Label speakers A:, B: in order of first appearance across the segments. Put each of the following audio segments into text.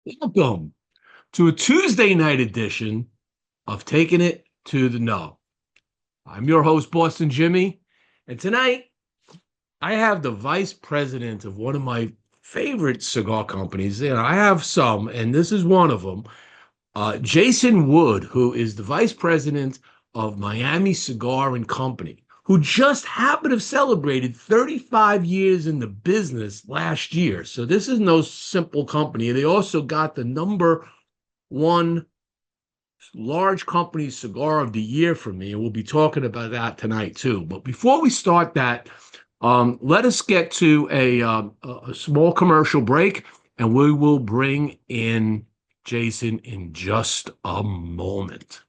A: Welcome to a Tuesday night edition of Taking It to the No. I'm your host, Boston Jimmie, and tonight I have the vice president of one of my favorite cigar companies. I have some, and this is one of them. Jason Wood, who is the vice president of Miami Cigar and Company, who just happened to have celebrated 35 years in the business last year. So this is no simple company. They also got the number one large company cigar of the year for me, and we'll be talking about that tonight too. But before we start that, let us get to a small commercial break, and we will bring in Jason in just a moment.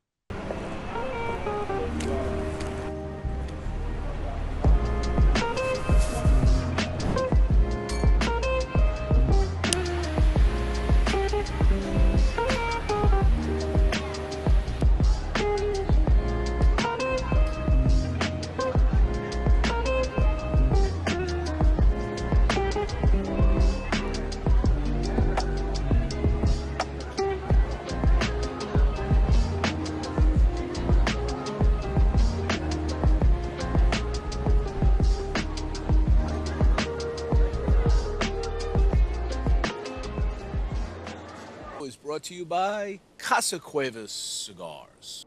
B: Is brought to you by Casa Cuevas Cigars.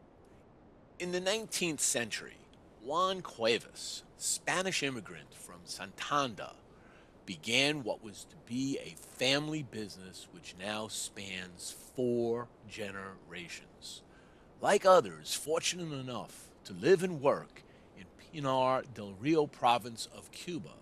B: In the 19th century, Juan Cuevas, Spanish immigrant from Santander, began what was to be a family business which now spans 4 generations. Like others fortunate enough to live and work in Pinar del Rio province of Cuba,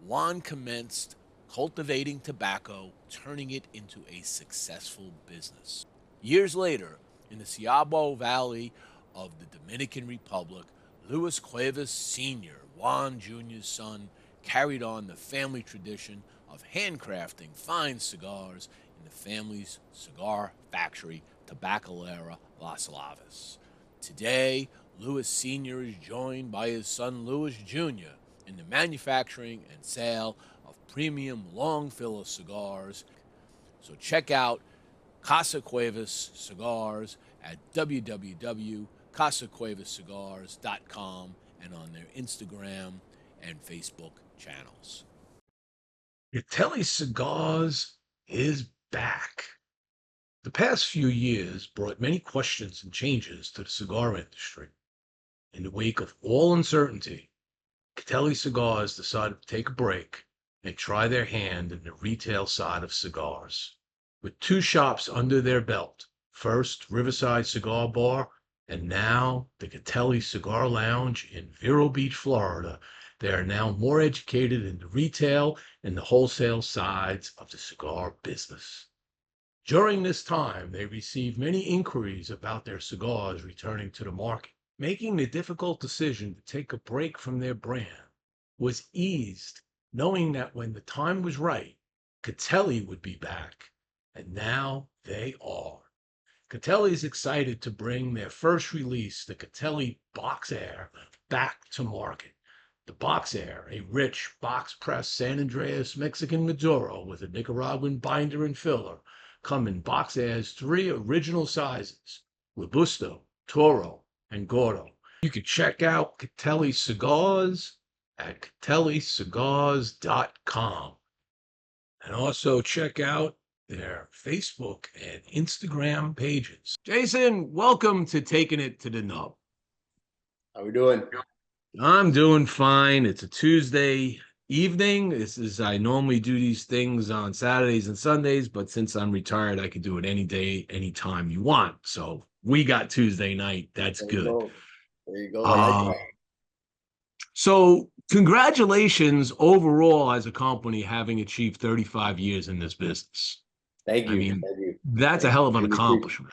B: Juan commenced cultivating tobacco, turning it into a successful business. Years later, in the Ciabo Valley of the Dominican Republic, Luis Cuevas Sr., Juan Jr.'s son, carried on the family tradition of handcrafting fine cigars in the family's cigar factory, Tabacalera Las Lavas. Today, Luis Sr. is joined by his son Luis Jr. in the manufacturing and sale of premium long filler cigars. So check out Casa Cuevas Cigars at www.casacuevascigars.com and on their Instagram and Facebook channels.
A: Catelli Cigars is back. The past few years brought many questions and changes to the cigar industry. In the wake of all uncertainty, Catelli Cigars decided to take a break and try their hand in the retail side of cigars. With 2 shops under their belt, first Riverside Cigar Bar, and now the Catelli Cigar Lounge in Vero Beach, Florida, they are now more educated in the retail and the wholesale sides of the cigar business. During this time, they received many inquiries about their cigars returning to the market. Making the difficult decision to take a break from their brand was eased knowing that when the time was right, Catelli would be back, and now they are. Catelli is excited to bring their first release, the Catelli Box Air, back to market. The Box Air, a rich box-pressed San Andreas Mexican Maduro with a Nicaraguan binder and filler, come in Box Air's 3 original sizes, Robusto, Toro, and Gordo. You can check out Catelli Cigars at catellicigars.com. And also check out their Facebook and Instagram pages. Jason, welcome to Taking It to the Nub.
C: How we doing?
A: I'm doing fine. It's a Tuesday evening. I normally do these things on Saturdays and Sundays, but since I'm retired, I can do it any day, anytime you want. So we got Tuesday night. That's good.
C: There you go. I like that.
A: So congratulations overall as a company having achieved 35 years in this business.
C: Thank you.
A: I mean,
C: Thank you.
A: that's a hell of an accomplishment.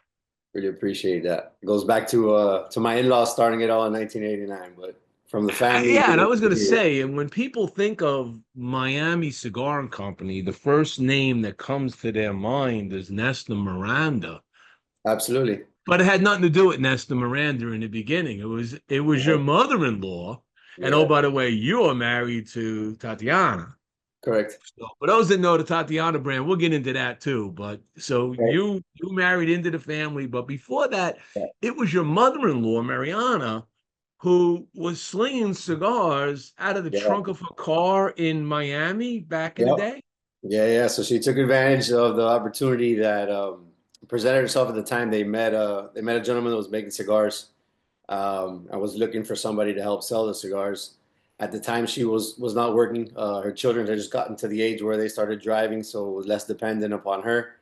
C: Really appreciate that. It goes back to my in-laws starting it all in 1989, but from the family.
A: Yeah, and I was going to say, and when people think of Miami Cigar and Company, the first name that comes to their mind is Nestor Miranda.
C: Absolutely.
A: But it had nothing to do with Nestor Miranda in the beginning. It was your mother-in-law. And oh, by the way, you are married to Tatiana.
C: Correct.
A: So for those that know the Tatiana brand, we'll get into that too. But so
C: Right.
A: you married into the family, but before that,
C: Yeah.
A: it was your mother-in-law, Mariana, who was slinging cigars out of the
C: Yeah.
A: trunk of her car in Miami back in the
C: Yep.
A: day.
C: Yeah. Yeah. So she took advantage of the opportunity that presented herself at the time. They met a gentleman that was making cigars. I was looking for somebody to help sell the cigars. At the time, she was not working. Her children had just gotten to the age where they started driving, so it was less dependent upon her.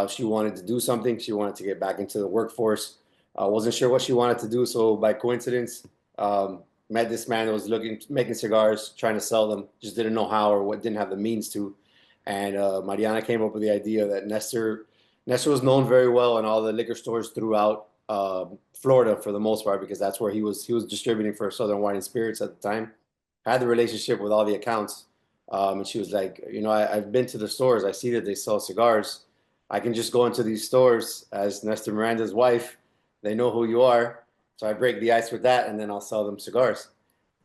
C: She wanted to do something. She wanted to get back into the workforce. I wasn't sure what she wanted to do, so by coincidence, met this man that was looking making cigars, trying to sell them. Just didn't know how or what, didn't have the means to. And Mariana came up with the idea that Nestor was known very well in all the liquor stores throughout Florida for the most part because that's where he was distributing for Southern Wine and Spirits at the time. Had the relationship with all the accounts, and she was like, I've been to the stores. I see that they sell cigars. I can just go into these stores as Nestor Miranda's wife. They know who you are, so I break the ice with that, and then I'll sell them cigars.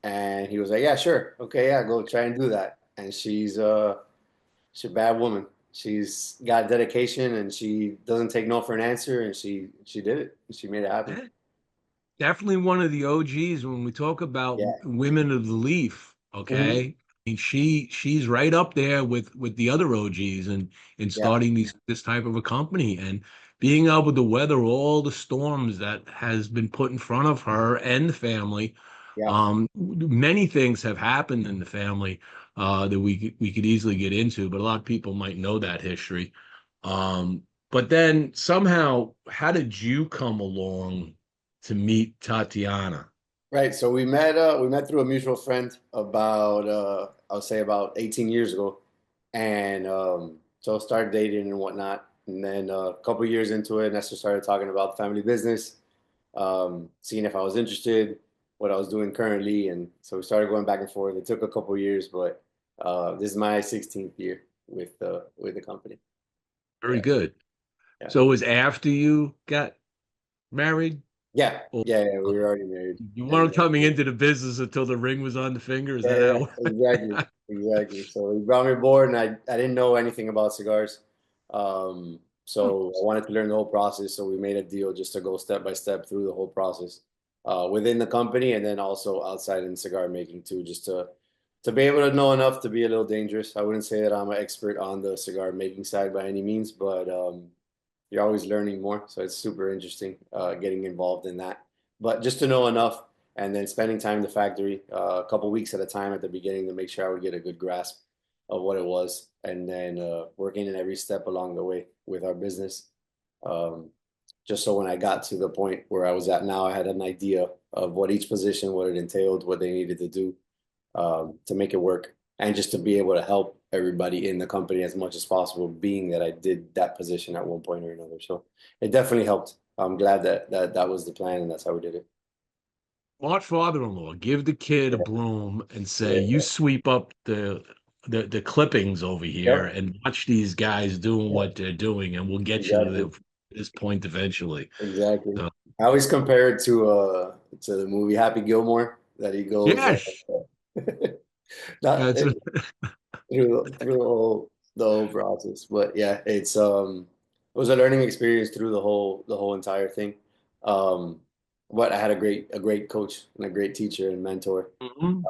C: And he was like, yeah, sure, okay, yeah, go try and do that. And she's a bad woman. She's got dedication and she doesn't take no for an answer. And she did it. She made it happen.
A: Yeah, definitely one of the OGs when we talk about
C: Yeah.
A: women of the leaf.
C: Hmm.
A: Okay, I mean she's right up there with the other OGs and in
C: Yeah.
A: starting this type of a company and being able to weather all the storms that has been put in front of her and the family.
C: Yeah.
A: Many things have happened in the family that we could easily get into, but a lot of people might know that history. But then somehow, how did you come along to meet Tatiana?
C: Right. So we met through a mutual friend about I'll say about 18 years ago. And so started dating and whatnot. And then a couple years into it, Nestor started talking about the family business, seeing if I was interested, what I was doing currently. And so we started going back and forth. It took a couple years, but this is my 16th year with the company.
A: Very
C: Yeah.
A: good.
C: Yeah.
A: So it was after you got married,
C: Yeah.
A: or
C: Yeah. Yeah.
A: uh,
C: We were already married.
A: you
C: And
A: weren't coming into the business until the ring was on the finger? Is
C: yeah,
A: that
C: yeah,
A: how?
C: exactly. Exactly. So he brought me aboard and I didn't know anything about cigars. Um, so I wanted to learn the whole process. So we made a deal just to go step by step through the whole process within the company and then also outside in cigar making too, just to be able to know enough to be a little dangerous. I wouldn't say that I'm an expert on the cigar making side by any means, but you're always learning more. So it's super interesting getting involved in that. But just to know enough and then spending time in the factory a couple weeks at a time at the beginning to make sure I would get a good grasp of what it was, and then working in every step along the way with our business. Um, just so when I got to the point where I was at now, I had an idea of what each position, what it entailed, what they needed to do to make it work, and just to be able to help everybody in the company as much as possible, being that I did that position at one point or another. So it definitely helped. I'm glad that was the plan and that's how we did it.
A: Smart father-in-law, give the kid a
C: Yeah.
A: broom and say, "You
C: Yeah.
A: sweep up the clippings over here
C: Yep.
A: and watch these guys doing
C: Yeah.
A: what they're doing, and we'll get you to
C: Exactly.
A: this point eventually."
C: Exactly.
A: So,
C: I always compare it to the movie Happy Gilmore that he goes
A: yes,
C: not
A: that's
C: through the whole process. But yeah, it was a learning experience through the whole entire thing. Um, but I had a great coach and a great teacher and mentor.
A: Mhm.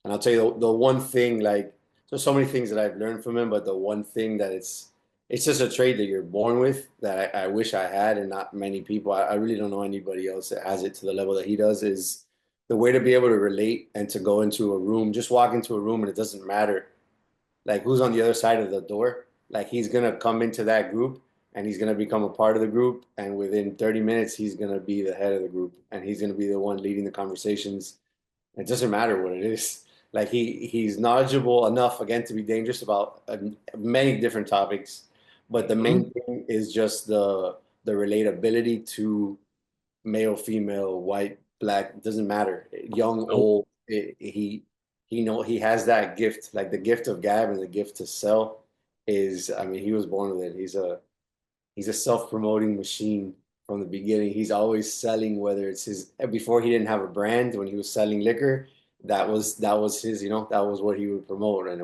C: And I'll tell you the one thing, like there's so many things that I've learned from him, but the one thing that it's just a trait that you're born with that I wish I had, and not many people. I really don't know anybody else that has it to the level that he does. Is the way to be able to relate and to go into a room, just walk into a room, and it doesn't matter like who's on the other side of the door. Like he's gonna come into that group and he's gonna become a part of the group, and within 30 minutes he's gonna be the head of the group and he's gonna be the one leading the conversations. It doesn't matter what it is. Like he's knowledgeable enough again to be dangerous about many different topics, but the
A: Mhm.
C: main thing is just the relatability to male, female, white, black. It doesn't matter, young,
A: Nope.
C: old. He has that gift, like the gift of gab and the gift to sell. I mean, he was born with it. He's a self-promoting machine from the beginning. He's always selling, whether it's his before he didn't have a brand when he was selling liquor, that was his, that was what he would promote. And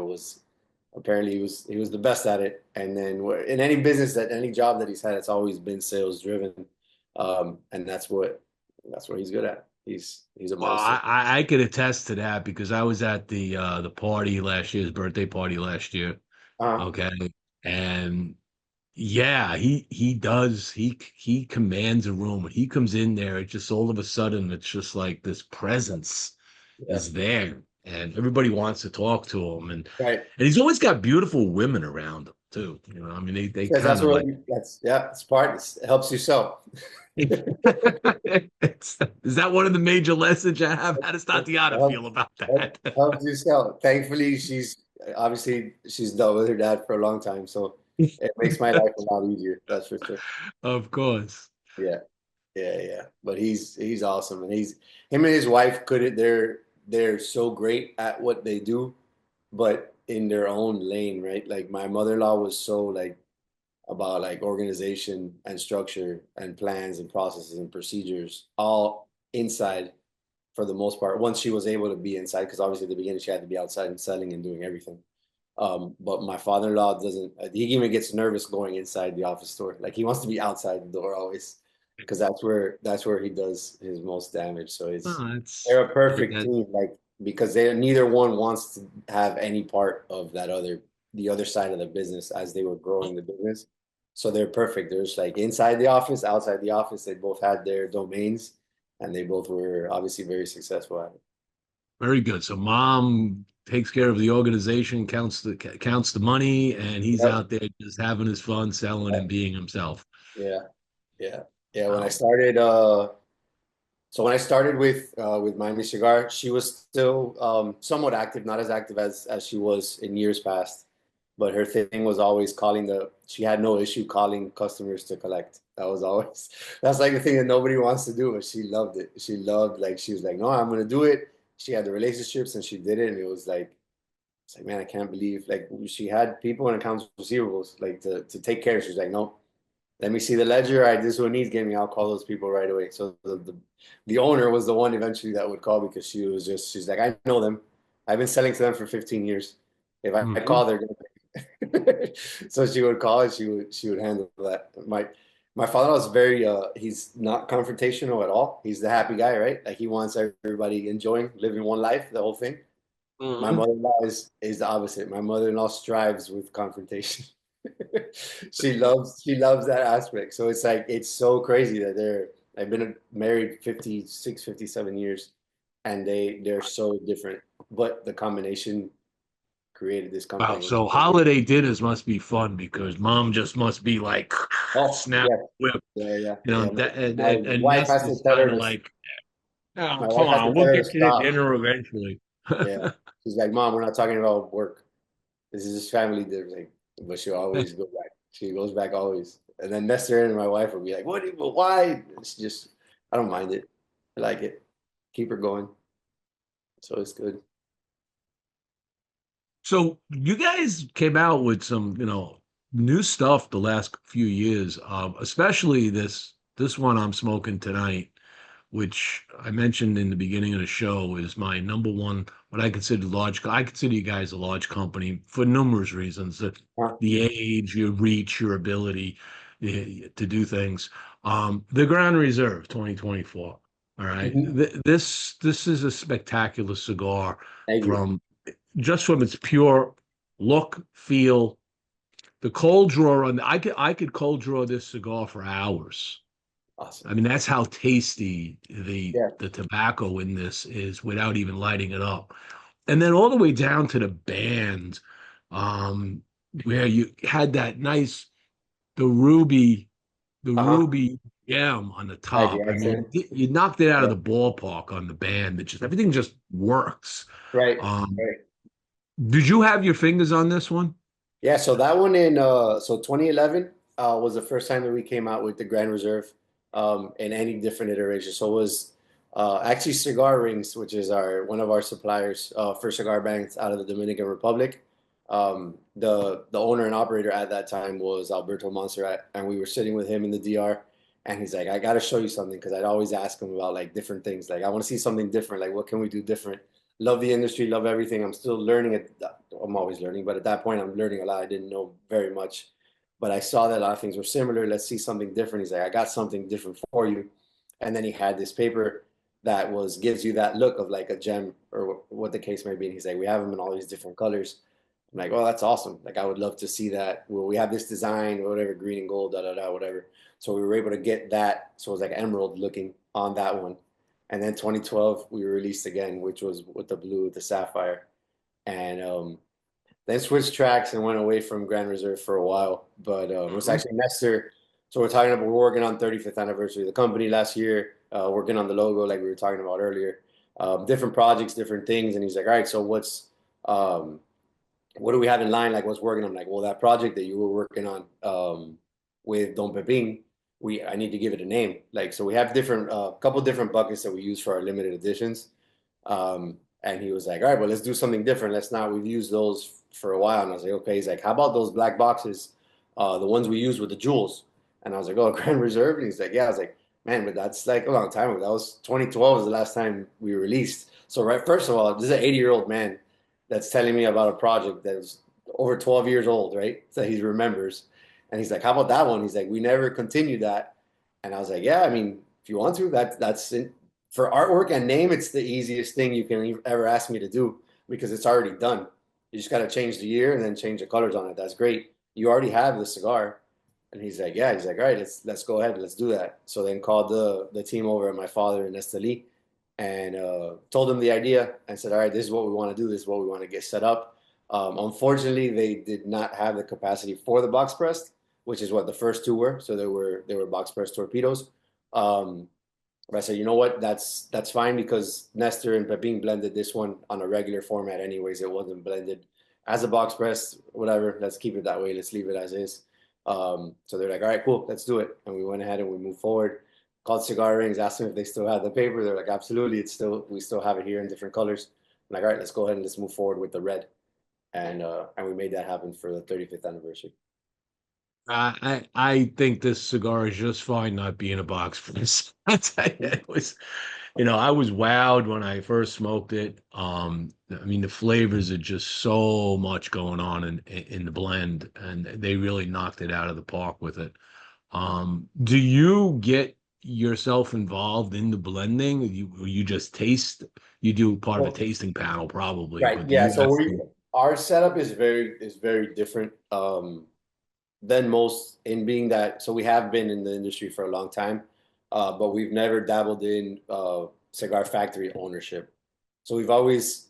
C: Apparently, he was the best at it. And then in any business that any job that he's had, it's always been sales driven, and that's what he's good at. He's a
A: Well,
C: monster.
A: I could attest to that because I was at the party last year, his birthday party last year.
C: Uh,
A: Okay. And yeah, he does. He commands a room. When he comes in there, it just all of a sudden it's just like this presence
C: yeah,
A: is there, and everybody wants to talk to him.
C: right.
A: And he's always got beautiful women around him too. You know, I mean, they
C: Because
A: kind
C: that's
A: of
C: what
A: like
C: that's yeah, it's part. It helps you sell.
A: is that one of the major lessons you have? How does
C: It
A: Tatiana feel
C: helps,
A: about
C: it
A: that?
C: helps you sell. Thankfully, she's dealt with her dad for a long time, so it makes my life a lot easier. That's for sure.
A: Of course.
C: Yeah, yeah, yeah. But he's awesome, and him and his wife could they're so great at what they do, but in their own lane, right? Like my mother-in-law was so like about like organization and structure and plans and processes and procedures all inside for the most part. Once she was able to be inside, because obviously at the beginning she had to be outside and selling and doing everything. But my father-in-law doesn't. He even gets nervous going inside the office door. Like he wants to be outside the door always, because that's where he does his most damage. So
A: Oh,
C: they're a
A: that,
C: perfect
A: that
C: team. Like because they neither one wants to have any part of the other side of the business as they were growing the business. So they're perfect. There's like inside the office, outside the office. They both had their domains, and they both were obviously very successful at it.
A: very good. So mom takes care of the organization, counts the money, and he's
C: Yep.
A: out there just having his fun, selling and being himself.
C: Yeah. Yeah. Yeah. When I
A: Wow.
C: started, so when I started with Miami Cigar, she was still somewhat active, not as active as she was in years past. But her thing was always she had no issue calling customers to collect. That was always, that's like the thing that nobody wants to do, but she loved it. She loved, like, she was like, no, I'm going to do it. She had the relationships and she did it. And it was like, it's like, man, I can't believe, like, she had people in accounts receivables, like, to take care. She was like, no, let me see the ledger. All right, this is what needs getting me. I'll call those people right away. So the owner was the one eventually that would call because she's like, I know them. I've been selling to them for 15 years. If I
A: Mhm.
C: call, they're gonna pay. So she would call and she would handle that. My father was very he's not confrontational at all. He's the happy guy, right? Like he wants everybody enjoying living one life, the whole thing. My
A: Mhm.
C: mother-in-law is the opposite. My mother-in-law strives with confrontation. She loves that aspect. So it's like it's so crazy that I've been married 56, 57 years and they're so different. But the combination created this
A: Wow.
C: company.
A: So holiday dinners must be fun because mom just must be like
C: Oh,
A: snap
C: yeah,
A: whip,
C: yeah, yeah,
A: you know,
C: yeah.
A: that
C: My
A: and
C: wife has to
A: Nestor's
C: tell
A: kind
C: her
A: of
C: to
A: like, oh,
C: my
A: come
C: wife has to
A: on,
C: tell
A: we'll
C: her to
A: get to the
C: stop.
A: dinner eventually.
C: Yeah. She's like, Mom, we're not talking about work. This is just family dinner. Like, but she'll always go back. She goes back always. And then Nestor and my wife will be like, "What? But why?" It's just, I don't mind it. I like it. Keep her going. So it's good.
A: So you guys came out with some, new stuff the last few years, especially this one I'm smoking tonight, which I mentioned in the beginning of the show is my number one, what I consider large. I consider you guys a large company for numerous reasons.
C: Huh?
A: The age, your reach, your ability to do things. The Ground Reserve 2024. All right.
C: Mhm.
A: This is a spectacular cigar
C: Thank you.
A: from just from its pure look, feel. The cold draw on I could cold draw this cigar for hours.
C: Awesome.
A: I mean, that's how tasty the
C: Yeah.
A: the tobacco in this is without even lighting it up. And then all the way down to the band, um, where you had that nice the ruby, the
C: Uh-huh.
A: ruby gem on the
C: Right.
A: top.
C: The
A: I mean,
C: accent.
A: you knocked it out of
C: Yeah.
A: the ballpark on the band. It just everything just works.
C: Right.
A: Um,
C: Right.
A: did you have your fingers on this one?
C: Yeah. So that one so 2011 was the first time that we came out with the Grand Reserve in any different iteration. So it was actually Cigar Rings, which is our one of our suppliers for cigar banks out of the Dominican Republic. The owner and operator at that time was Alberto Montserrat, and we were sitting with him in the DR, and he's like, "I got to show you something," because I'd always ask him about like different things. Like, I want to see something different. Like, what can we do different? Love the industry, love everything. I'm still learning it. I'm always learning, but at that point, I'm learning a lot. I didn't know very much, but I saw that a lot of things were similar. Let's see something different. He's like, I got something different for you. And then he had this paper that was gives you that look of like a gem or what the case may be. And he's like, we have them in all these different colors. I'm like, oh, that's awesome. Like, I would love to see that. Well, we have this design or whatever, green and gold, da da da, whatever. So we were able to get that. So it was like emerald looking on that one. And then 2012, we released again, which was with the blue, the sapphire. And then switched tracks and went away from Grand Reserve for a while. But it was
A: Mhm.
C: actually Nestor. So we're working on 35th anniversary of the company last year, working on the logo like we were talking about earlier. Different projects, different things. And he's like, all right, so um, what do we have in line? Like what's working? I'm like, well, that project that you were working on with Don Pepin, I need to give it a name. Like, so we have different, couple different buckets that we use for our limited editions. And he was like, all right, well, let's do something different. Let's not, we've used those for a while. And I was like, okay. He's like, how about those black boxes, the ones we use with the jewels? And I was like, oh, Grand Reserve. And he's like, yeah. I was like, man, but that's like a long time ago. That was 2012 was the last time we released. So, right, first of all, this is an 80-year-old man that's telling me about a project that was over 12 years old, right? So he remembers. And he's like, how about that one? He's like, we never continued that. And I was like, yeah, I mean, if you want to, that's for artwork and name, it's the easiest thing you can ever ask me to do because it's already done. You just got to change the year and then change the colors on it. That's great. You already have the cigar. And he's like, yeah. He's like, all right, let's go ahead, let's do that. So then called the team over at my father in Esteli and told them the idea and said, all right, this is what we want to do. This is what we want to get set up. Unfortunately, they did not have the capacity for the box pressed, which is what the first two were. So they were box pressed torpedoes. But I said, you know what, that's fine because Nestor and Pepin blended this one on a regular format anyways. It wasn't blended as a box press, whatever. Let's keep it that way. Let's leave it as is. So they're like, all right, cool, let's do it. And we went ahead and we moved forward. Called Cigar Rings, asked them if they still had the paper. They're like, absolutely, we still have it here in different colors. I'm like, all right, let's go ahead and let's move forward with the red. And we made that happen for the 35th anniversary.
A: I think this cigar is just fine not being a box press. I tell you, it was, I was wowed when I first smoked it. I mean, the flavors are just so much going on in the blend, and they really knocked it out of the park with it. Do you get yourself involved in the blending? You just taste, you do part of a
C: Well,
A: tasting panel probably,
C: right,
A: but do
C: yeah.
A: you
C: So
A: actually?
C: our setup is very different. Than most in being that so we have been in the industry for a long time, but we've never dabbled in cigar factory ownership. So we've always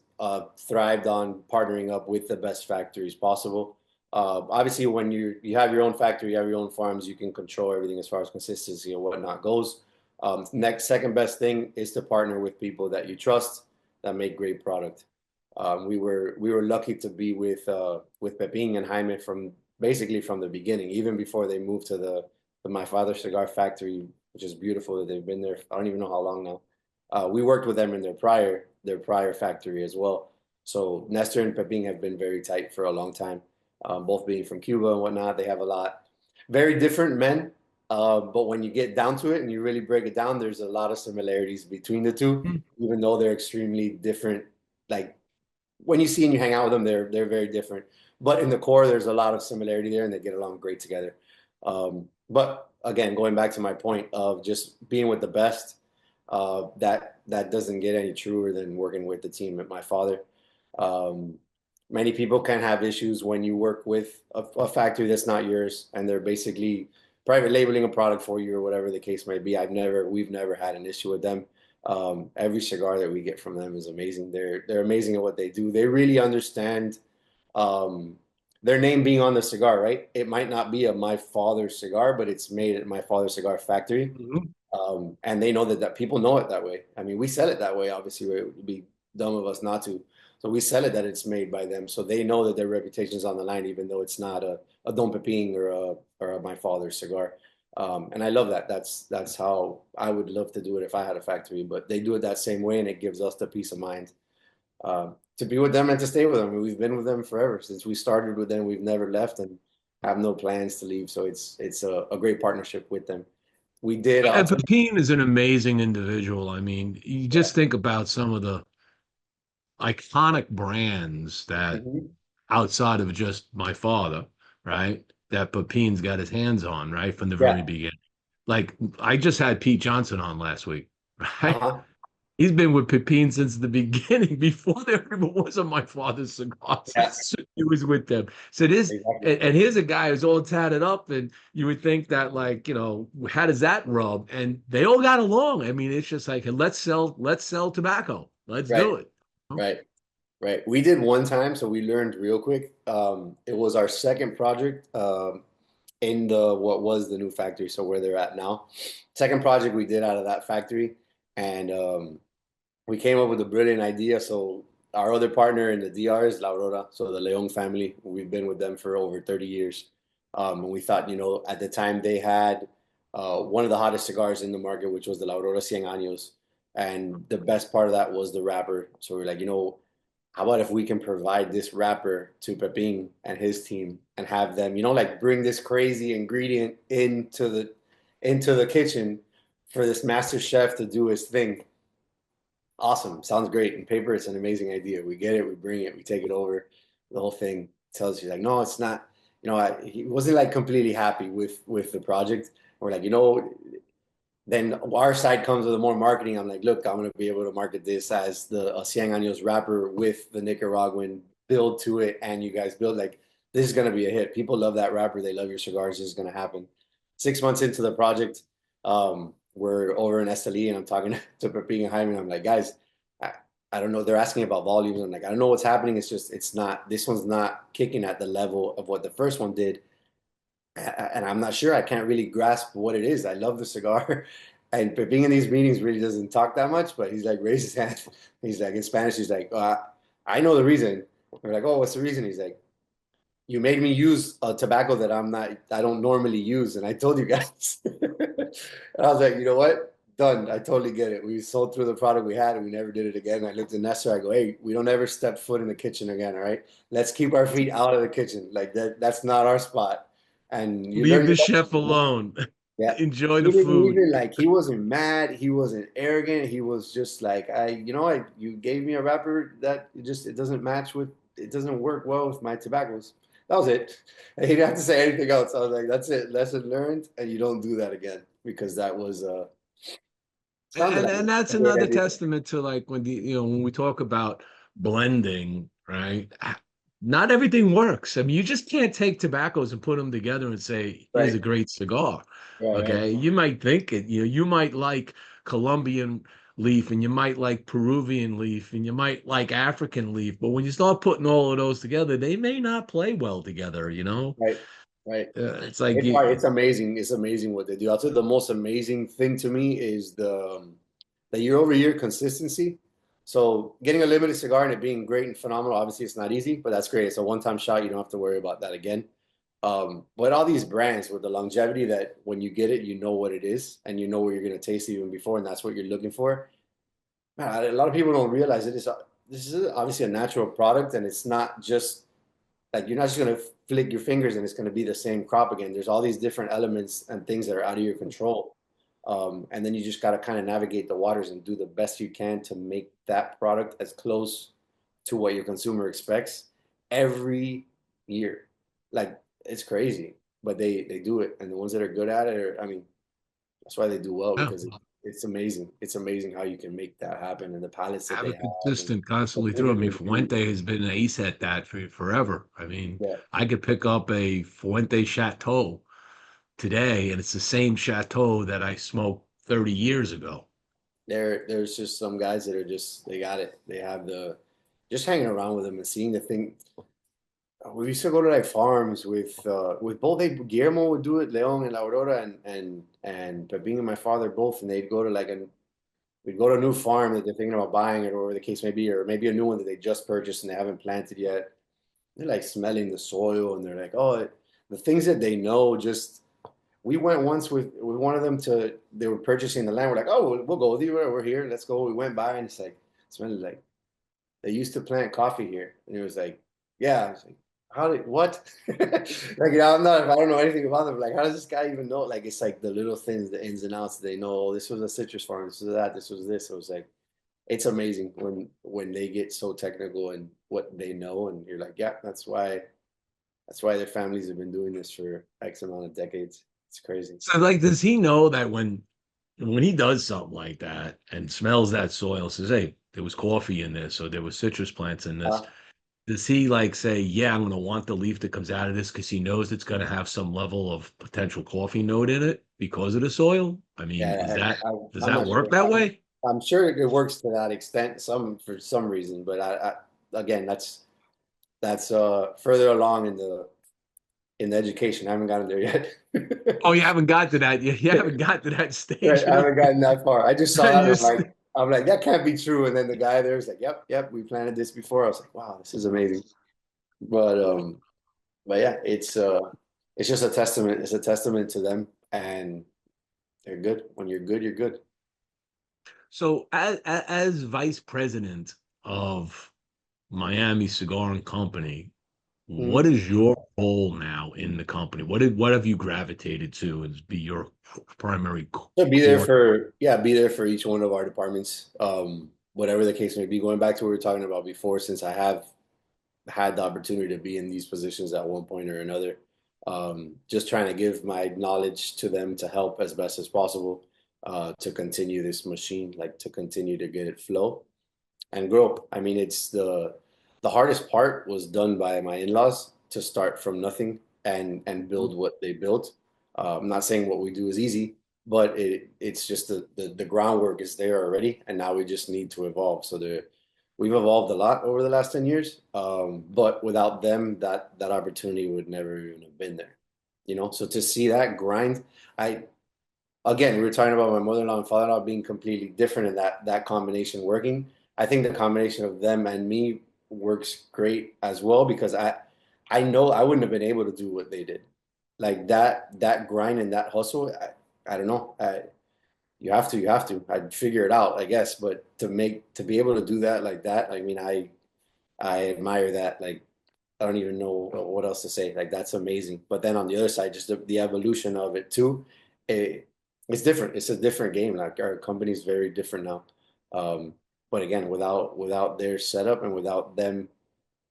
C: thrived on partnering up with the best factories possible. Obviously, when you have your own factory, you have your own farms, you can control everything as far as consistency and whatnot goes. Second best thing is to partner with people that you trust that make great product. We were lucky to be with Pepin and Jaime from basically from the beginning, even before they moved to my father's cigar factory, which is beautiful that they've been there. I don't even know how long now. We worked with them in their prior factory as well. So Nestor and Pepin have been very tight for a long time, both being from Cuba and whatnot. They have a lot, very different men. But when you get down to it and you really break it down, there's a lot of similarities between the two, even though they're extremely different. Like when you see and you hang out with them, they're very different. But in the core, there's a lot of similarity there, and they get along great together. But again, going back to my point of just being with the best, that doesn't get any truer than working with the team at my father. Um, Many people can have issues when you work with a factory that's not yours, and they're basically private labeling a product for you or whatever the case may be. We've never had an issue with them. Every cigar that we get from them is amazing. They're amazing at what they do. They really understand um, their name being on the cigar, right? It might not be a my father's cigar, but it's made at my father's cigar factory.
A: Mhm.
C: And they know that people know it that way. I mean, we sell it that way. Obviously, it would be dumb of us not to. So we sell it that it's made by them. So they know that their reputation is on the line, even though it's not a Don Pepin or my father's cigar. And I love that. That's how I would love to do it if I had a factory. But they do it that same way, and it gives us the peace of mind to be with them and to stay with them. And we've been with them forever since we started with them. We've never left and have no plans to leave. So it's a great partnership with them. We did. I'll
A: And
C: tell
A: Pepin is an amazing individual. I mean, you
C: you,
A: just think about some of the iconic brands that
C: Mhm.
A: outside of just my father, right? That Pepin's got his hands on, right? From the very
C: Yeah.
A: beginning. Like I just had Pete Johnson on last week, right?
C: Uh-huh.
A: He's been with Pepin since the beginning, before there even was on my father's cigars.
C: Yeah.
A: He was with them. So this,
C: Exactly.
A: and here's a guy who's all tatted up, and you would think that, like, how does that rub? And they all got along. I mean, it's just like, let's sell tobacco. Let's
C: Right.
A: do it.
C: Right. Right. We did one time, so we learned real quick. It was our second project in the what was the new factory, so where they're at now. Second project we did out of that factory, and we came up with a brilliant idea. So our other partner in the DR is La Aurora, so the Leon family. We've been with them for over 30 years. And we thought, at the time they had one of the hottest cigars in the market, which was the La Aurora Cien Años. And the best part of that was the wrapper. So we're like, how about if we can provide this wrapper to Pepin and his team and have them, like bring this crazy ingredient into the kitchen for this master chef to do his thing. Awesome. Sounds great. In paper, it's an amazing idea. We get it, we bring it, we take it over. The whole thing tells you like, no, it's not. He wasn't like completely happy with the project. We're like, then our side comes with the more marketing. I'm like, look, I'm going to be able to market this as the Cien Años wrapper with the Nicaraguan build to it, and you guys build like this is going to be a hit. People love that wrapper. They love your cigars. This is going to happen. 6 months into the project, we're over in Esteli, and I'm talking to Pepin and Jaime. And I'm like, guys, I, I don't know. They're asking about volumes. I'm like, I don't know what's happening. It's just, it's not. This one's not kicking at the level of what the first one did, and I'm not sure. I can't really grasp what it is. I love the cigar, and being in these meetings really doesn't talk that much. But he's like, raise his hand. He's like, in Spanish, he's like, I know the reason. We're like, oh, what's the reason? He's like, you made me use a tobacco that I don't normally use, and I told you guys. And I was like, you know what? Done. I totally get it. We sold through the product we had, and we never did it again. And I looked at Nestor. I go, hey, we don't ever step foot in the kitchen again. All right, let's keep our feet out of the kitchen. Like that. That's not our spot. And you
A: Leave
C: learn
A: the
C: your
A: chef
C: lesson.
A: alone.
C: Yeah.
A: Enjoy
C: He
A: the
C: didn't
A: food.
C: even like, he wasn't mad. He wasn't arrogant. He was just like, you gave me a wrapper that it doesn't match with, it doesn't work well with my tobaccos. That was it. He didn't have to say anything else. I was like, that's it. Lesson learned. And you don't do that again because that was, sounded
A: and
C: like
A: and that's
C: a great
A: another
C: idea.
A: testament to, like, when we talk about blending, right? Not everything works. I mean, you just can't take tobaccos and put them together and say, here's a
C: Right.
A: great cigar.
C: Right. Right.
A: Okay. You might think it, you might like Colombian leaf, and you might like Peruvian leaf, and you might like African leaf, but when you start putting all of those together, they may not play well together.
C: Right. Right.
A: It's like
C: It's hard. It's amazing. It's amazing what they do. I'll tell you the most amazing thing to me is the year over year consistency. So getting a limited cigar and it being great and phenomenal, obviously it's not easy, but that's great. It's a one-time shot. You don't have to worry about that again. But all these brands with the longevity that when you get it, you know what it is and you know what you're going to taste even before, and that's what you're looking for. Man, a lot of people don't realize it is this is obviously a natural product, and it's not just like you're not just gonna flick your fingers and it's gonna be the same crop again. There's all these different elements and things that are out of your control. And then you just gotta kind of navigate the waters and do the best you can to make that product as close to what your consumer expects every year. Like it's crazy, but they do it, and the ones that are good at it are, I mean, that's why they do well
A: yeah.
C: because it's amazing. It's amazing how you can make that happen and the palettes that
A: Have
C: they
A: it
C: have and
A: consistent
C: the
A: constantly through. I mean,
C: flavors.
A: Fuente has been an ace at that for forever. I mean,
C: Yeah.
A: I could pick up a Fuente Chateau today, and it's the same Chateau that I smoked 30 years ago.
C: There's just some guys that are just they got it. They have the just hanging around with them and seeing the thing. We used to go to like farms with both. Guillermo would do it, Leon and La Aurora, and Pepin and my father both, and they'd go to we'd go to a new farm that they're thinking about buying it, or whatever the case may be, or maybe a new one that they just purchased and they haven't planted yet. They're like smelling the soil, and they're like, oh, the things that they know just we went once with one of them to they were purchasing the land. We're like, oh, we'll go with you. We're here. Let's go. We went by and it's like it smelled like they used to plant coffee here. And it was like, yeah. I was like, how did what? Like I'm not I don't know anything about them. Like, how does this guy even know? Like it's like the little things, the ins and outs. They know, oh, this was a citrus farm, this was that, this was this. It was like it's amazing when they get so technical and what they know, and you're like, yeah, that's why their families have been doing this for X amount of decades. It's crazy.
A: So, like, does he know that when he does something like that and smells that soil, says, "Hey, there was coffee in this, or there was citrus plants in this."
C: Uh,
A: Does he like say, "Yeah, I'm going to want the leaf that comes out of this because he knows it's going to have some level of potential coffee note in it because of the soil"? I mean,
C: yeah,
A: does
C: I'm
A: that
C: not
A: work
C: sure.
A: that way?
C: I'm sure it works to that extent, for some reason, but again, that's further along in the education. I haven't gotten there yet.
A: Oh, you haven't got to that yet. You haven't got to that stage.
C: Right, I haven't gotten that far. I just saw it.
A: You just
C: I'm like, that can't be true. And then the guy there was like, yep, yep, we planted this before. I was like, wow, this is amazing. But but yeah, it's just a testament. It's a testament to them, and they're good. When you're good, you're good.
A: so as vice president of Miami Cigar and Company, what
C: Mhm.
A: is your role now in the company? What have you gravitated to as be your primary
C: So be there
A: core?
C: for, yeah, be there for each one of our departments. Whatever the case may be. Going back to what we were talking about before, since I have had the opportunity to be in these positions at one point or another. Just trying to give my knowledge to them to help as best as possible, to continue this machine, like to continue to get it flow and grow. I mean, it's the hardest part was done by my in-laws to start from nothing and build what they built. I'm not saying what we do is easy, but it's just the groundwork is there already, and now we just need to evolve. So we've evolved a lot over the last 10 years, but without them, that opportunity would never even have been there. So to see that grind, I again, we were talking about my mother-in-law and father-in-law being completely different, and that combination working. I think the combination of them and me works great as well, because I know I wouldn't have been able to do what they did. Like that grind and that hustle, I don't know. You have to. I'd figure it out, I guess. But to be able to do that like that, I mean, I admire that. Like, I don't even know what else to say. Like, that's amazing. But then on the other side, just the evolution of it too, it, it's different. It's a different game. Like, our company's very different now. Um, but again, without their setup and without them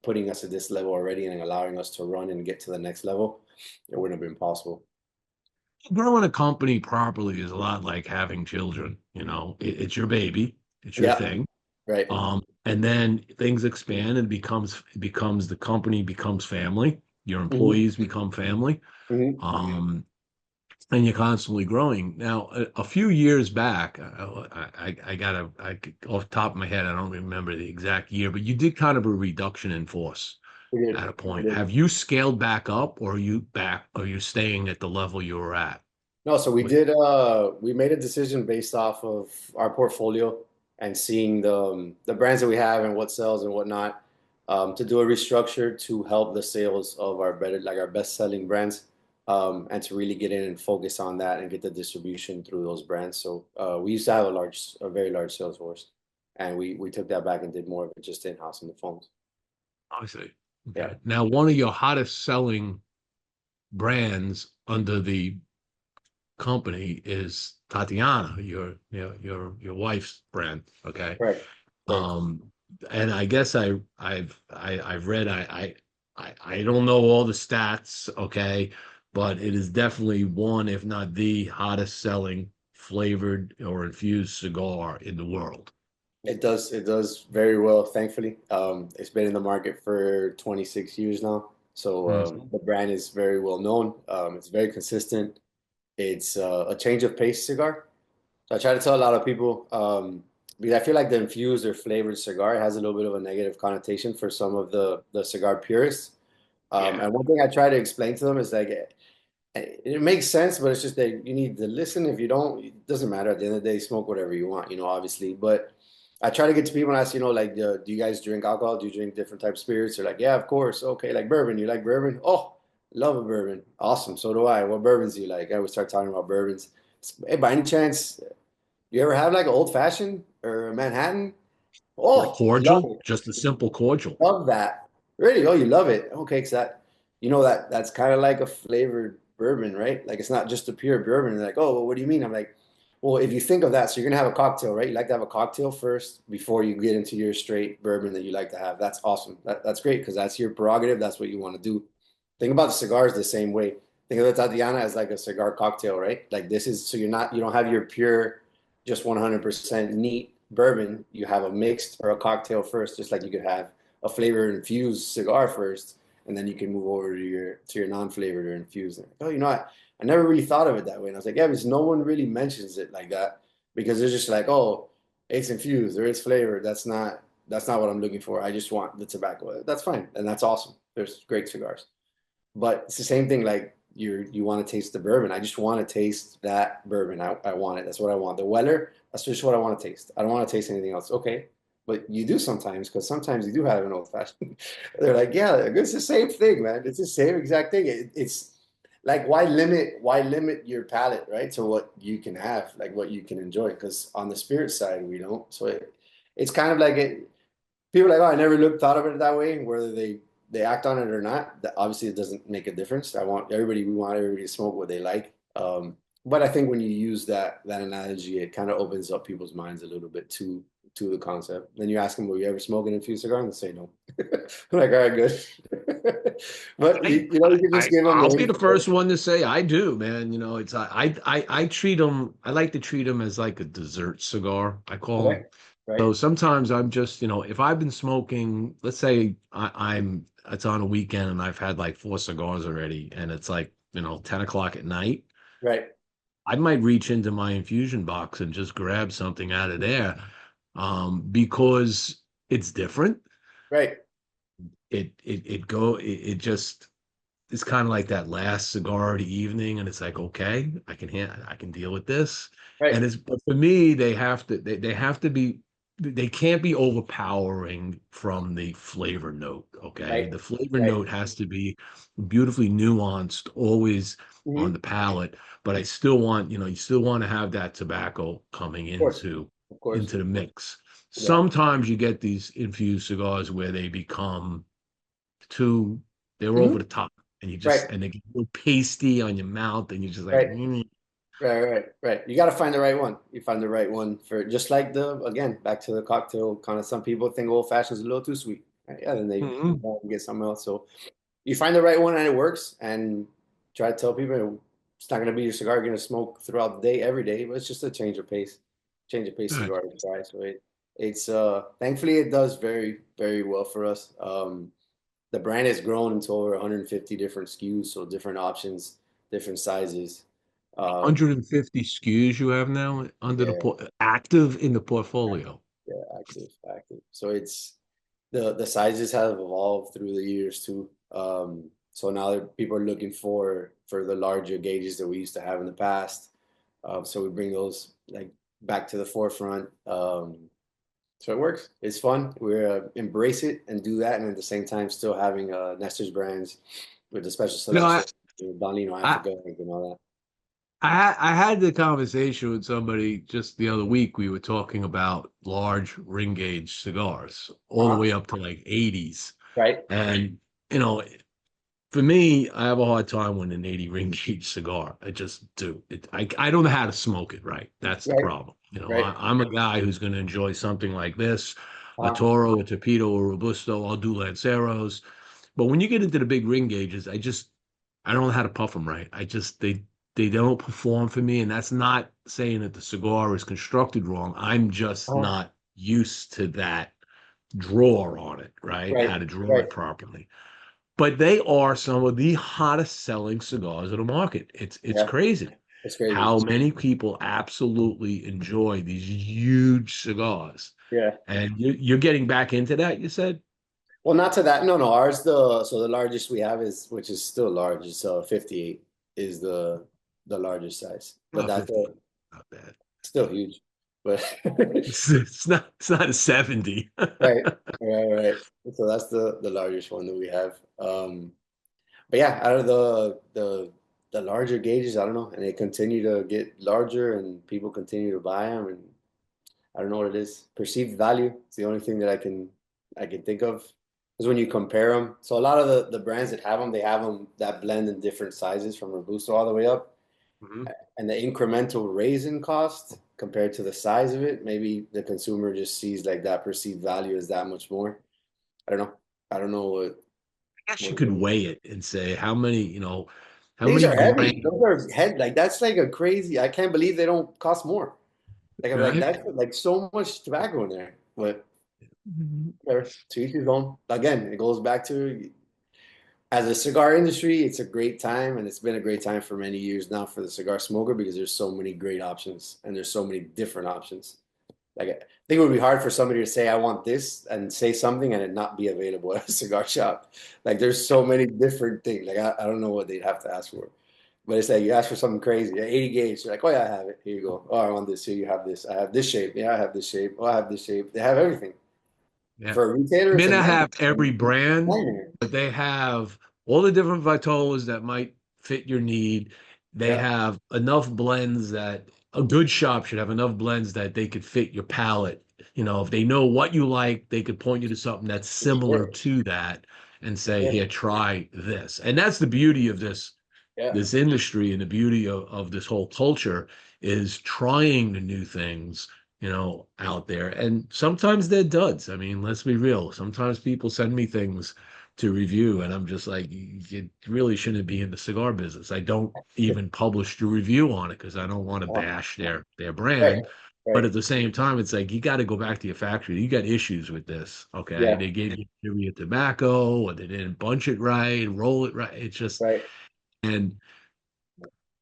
C: putting us at this level already and allowing us to run and get to the next level, it wouldn't have been possible.
A: Growing a company properly is a lot like having children. It's your baby, it's your
C: Yeah,
A: thing.
C: right.
A: And then things expand and becomes the company becomes family. Your
C: Hmm.
A: employees become family.
C: Hmm.
A: Um, and you're constantly growing. Now, a few years back, off the top of my head, I don't remember the exact year, but you did kind of a reduction in force
C: We did.
A: at a
C: We
A: point.
C: did.
A: Have you scaled back up, or are you staying at the level you were at?
C: No, so we
A: With
C: did. We made a decision based off of our portfolio and seeing the brands that we have and what sells and whatnot, to do a restructure to help the sales of our better, like our best selling brands, and to really get in and focus on that and get the distribution through those brands. So we used to have a very large sales force, and we took that back and did more of it just in house on the phones.
A: Obviously,
C: Yeah,
A: okay. Now, one of your hottest selling brands under the company is Tatiana, your wife's brand. Okay.
C: correct, correct.
A: Um, and I guess I've read I don't know all the stats, okay, but it is definitely one, if not the hottest selling flavored or infused cigar in the world.
C: It does very well, thankfully. It's been in the market for 26 years now. So
A: Mhm.
C: the brand is very well known. It's very consistent. It's a change of pace cigar. So I try to tell a lot of people, because I feel like the infused or flavored cigar has a little bit of a negative connotation for some of the cigar purists.
A: Yeah.
C: And one thing I try to explain to them is like, it makes sense, but it's just that you need to listen. If you don't, it doesn't matter. At the end of the day, smoke whatever you want, obviously. But I try to get to people and ask, like, do you guys drink alcohol? Do you drink different types of spirits? They're like, yeah, of course. Okay, like bourbon. You like bourbon? Oh, love a bourbon. Awesome. So do I. What bourbons do you like? I would start talking about bourbons. Hey, by any chance, you ever have like an old fashioned or a Manhattan?
A: Or
C: Oh, love
A: cordial,
C: it.
A: just a simple cordial.
C: Love that. Really? Oh, you love it. Okay, because that's kind of like a flavored bourbon, right? Like, it's not just a pure bourbon. They're like, oh, well, what do you mean? I'm like, Well, if you think of that, so you're gonna have a cocktail, right? You like to have a cocktail first before you get into your straight bourbon that you like to have. That's awesome. That's great because that's your prerogative. That's what you want to do. Think about the cigars the same way. Think of the Tatiana as like a cigar cocktail, right? Like this is so you don't have your pure, just 100% neat bourbon. You have a mixed or a cocktail first, just like you could have a flavor infused cigar first, and then you can move over to your non-flavored or infused. Oh, I never really thought of it that way. And I was like, yeah, because no one really mentions it like that because they're just like, oh, it's infused or it's flavored. That's not what I'm looking for. I just want the tobacco. That's fine. And that's awesome. There's great cigars. But it's the same thing like you want to taste the bourbon. I just want to taste that bourbon. I want it. That's what I want. The Weller, that's just what I want to taste. I don't want to taste anything else. Okay. But you do sometimes because sometimes you do have an old fashioned. They're like, yeah, it's the same thing, man. It's the same exact thing. It's like why limit your palate, right? To what you can have, like what you can enjoy. Because on the spirit side, we don't. So it's kind of like it. People are like, oh, I never thought of it that way. Whether they act on it or not, that obviously it doesn't make a difference. We want everybody to smoke what they like. But I think when you use that analogy, it kind of opens up people's minds a little bit to the concept. Then you ask them, will you ever smoke an infused cigar? And they say no. I'm like, all right, good. But you can just give them
A: I'll be the
C: the
A: first one to say I do, man. It's I treat them. I like to treat them as like a dessert cigar. I call them.
C: right, right,
A: So sometimes I'm just, if I've been smoking, let's say it's on a weekend and I've had like 4 cigars already, and it's like 10 o'clock at night.
C: right,
A: I might reach into my infusion box and just grab something out of there, because it's different.
C: right,
A: It just it's kind of like that last cigar of the evening, and it's like, okay, I can deal with this.
C: right,
A: But for me, they have to be, they can't be overpowering from the flavor note. Okay,
C: right,
A: the flavor
C: right.
A: note has to be beautifully nuanced, always on
C: Hmm.
A: the palate. But I still want, you still want to have that tobacco coming
C: Of course, of course.
A: into the mix.
C: Yeah.
A: Sometimes you get these infused cigars where they become too, they're over
C: Hmm.
A: the top, and
C: Right,
A: they get a little pasty on your mouth, and you're just like,
C: right. Right, right, right. You got to find the right one. You find the right one for just like again, back to the cocktail kind of some people think old fashioned is a little too sweet. Right? Yeah, then they
A: Mhm.
C: get something else. So you find the right one and it works and try to tell people it's not going to be your cigar you're going to smoke throughout the day, every day, but it's just a change of pace
A: Right.
C: cigar to try. So it's thankfully it does very, very well for us. The brand has grown into over 150 different SKUs, so different options, different sizes. Um,
A: 150 SKUs you have now under the
C: yeah,
A: active in the portfolio.
C: yeah, active, active. So it's the sizes have evolved through the years too. So now people are looking for the larger gauges that we used to have in the past. So we bring those like back to the forefront. So it works. It's fun. We embrace it and do that, and at the same time still having Nestor's brands with the special
A: You know,
C: selection, Don Lino
A: I,
C: Africa and all that.
A: I had the conversation with somebody just the other week. We were talking about large ring gauge cigars, all the
C: Uh-huh.
A: way up to like 80s.
C: Right.
A: And, you know, for me, I have a hard time with an 80 ring gauge cigar. I just do. I don't know how to smoke it right. That's the
C: Right.
A: problem.
C: Right.
A: I'm a guy who's going to enjoy something like this, a
C: Uh-huh.
A: Toro, a Torpedo, a Robusto. I'll do Lanceros. But when you get into the big ring gauges, I don't know how to puff them right. They don't perform for me, and that's not saying that the cigar is constructed wrong. I'm just
C: Uh-huh.
A: not used to that draw on it, right?
C: Right.
A: How to draw
C: Right.
A: it properly. But they are some of the hottest selling cigars in the market. It's
C: Yeah.
A: crazy
C: It's crazy.
A: how many people absolutely enjoy these huge cigars.
C: Yeah.
A: And you're getting back into that, you said?
C: Well, not to that. No, no. Ours the largest we have is which is still large. It's 58 is the largest size, but
A: Oh,
C: that's
A: 50. Not bad.
C: still huge. But
A: It's not a 70.
C: right, right, right. So that's the largest one that we have. But yeah, out of the larger gauges, I don't know, and they continue to get larger, and people continue to buy them, and I don't know what it is. Perceived value. It's the only thing that I can think of. Is when you compare them. So a lot of the brands that have them, they have them that blend in different sizes from Robusto all the way up.
A: Mhm.
C: and the incremental raise in cost compared to the size of it, maybe the consumer just sees like that perceived value as that much more. I don't know. I don't know
A: I guess
C: what
A: you
C: it
A: could
C: is.
A: weigh it and say how many, how
C: These
A: many
C: are heavy.
A: grams,
C: Those are head like that's like a crazy. I can't believe they don't cost more. Like I'm like
A: right?
C: that's like so much tobacco in there. But
A: Mhm.
C: whatever, to each his own. Again, it goes back to as a cigar industry, it's a great time, and it's been a great time for many years now for the cigar smoker because there's so many great options and there's so many different options. Like I think it would be hard for somebody to say I want this and say something and it not be available at a cigar shop. Like there's so many different things. Like I don't know what they'd have to ask for. But it's like you ask for something crazy, 80 gauge. You're like, oh yeah, I have it. Here you go. Oh, I want this. Here you have this. I have this shape. Yeah, I have this shape. Oh, I have this shape. They have everything.
A: Yeah.
C: For a retailer,
A: May
C: it's a
A: not
C: nightmare.
A: have every brand,
C: Nightmare.
A: but they have all the different vitolas that might fit your need. They
C: Yeah,
A: have enough blends that a good shop should have enough blends that they could fit your palate. If they know what you like, they could point you to something that's
C: for
A: similar
C: sure.
A: to that and
C: For
A: say,
C: sure.
A: here, try this. And that's the beauty of
C: Yeah.
A: this industry and the beauty of this whole culture is trying the new things, out there. And sometimes they're duds. I mean, let's be real. Sometimes people send me things to review, and I'm just like, you really shouldn't be in the cigar business. I don't even publish the review on it because I don't want to
C: Uh,
A: bash their
C: right.
A: brand. But
C: Right.
A: at the same time, it's like you got to go back to your factory. You got issues with this, okay?
C: Yeah.
A: They gave you tobacco, or they didn't bunch it right, roll it right. It's just
C: Right.
A: and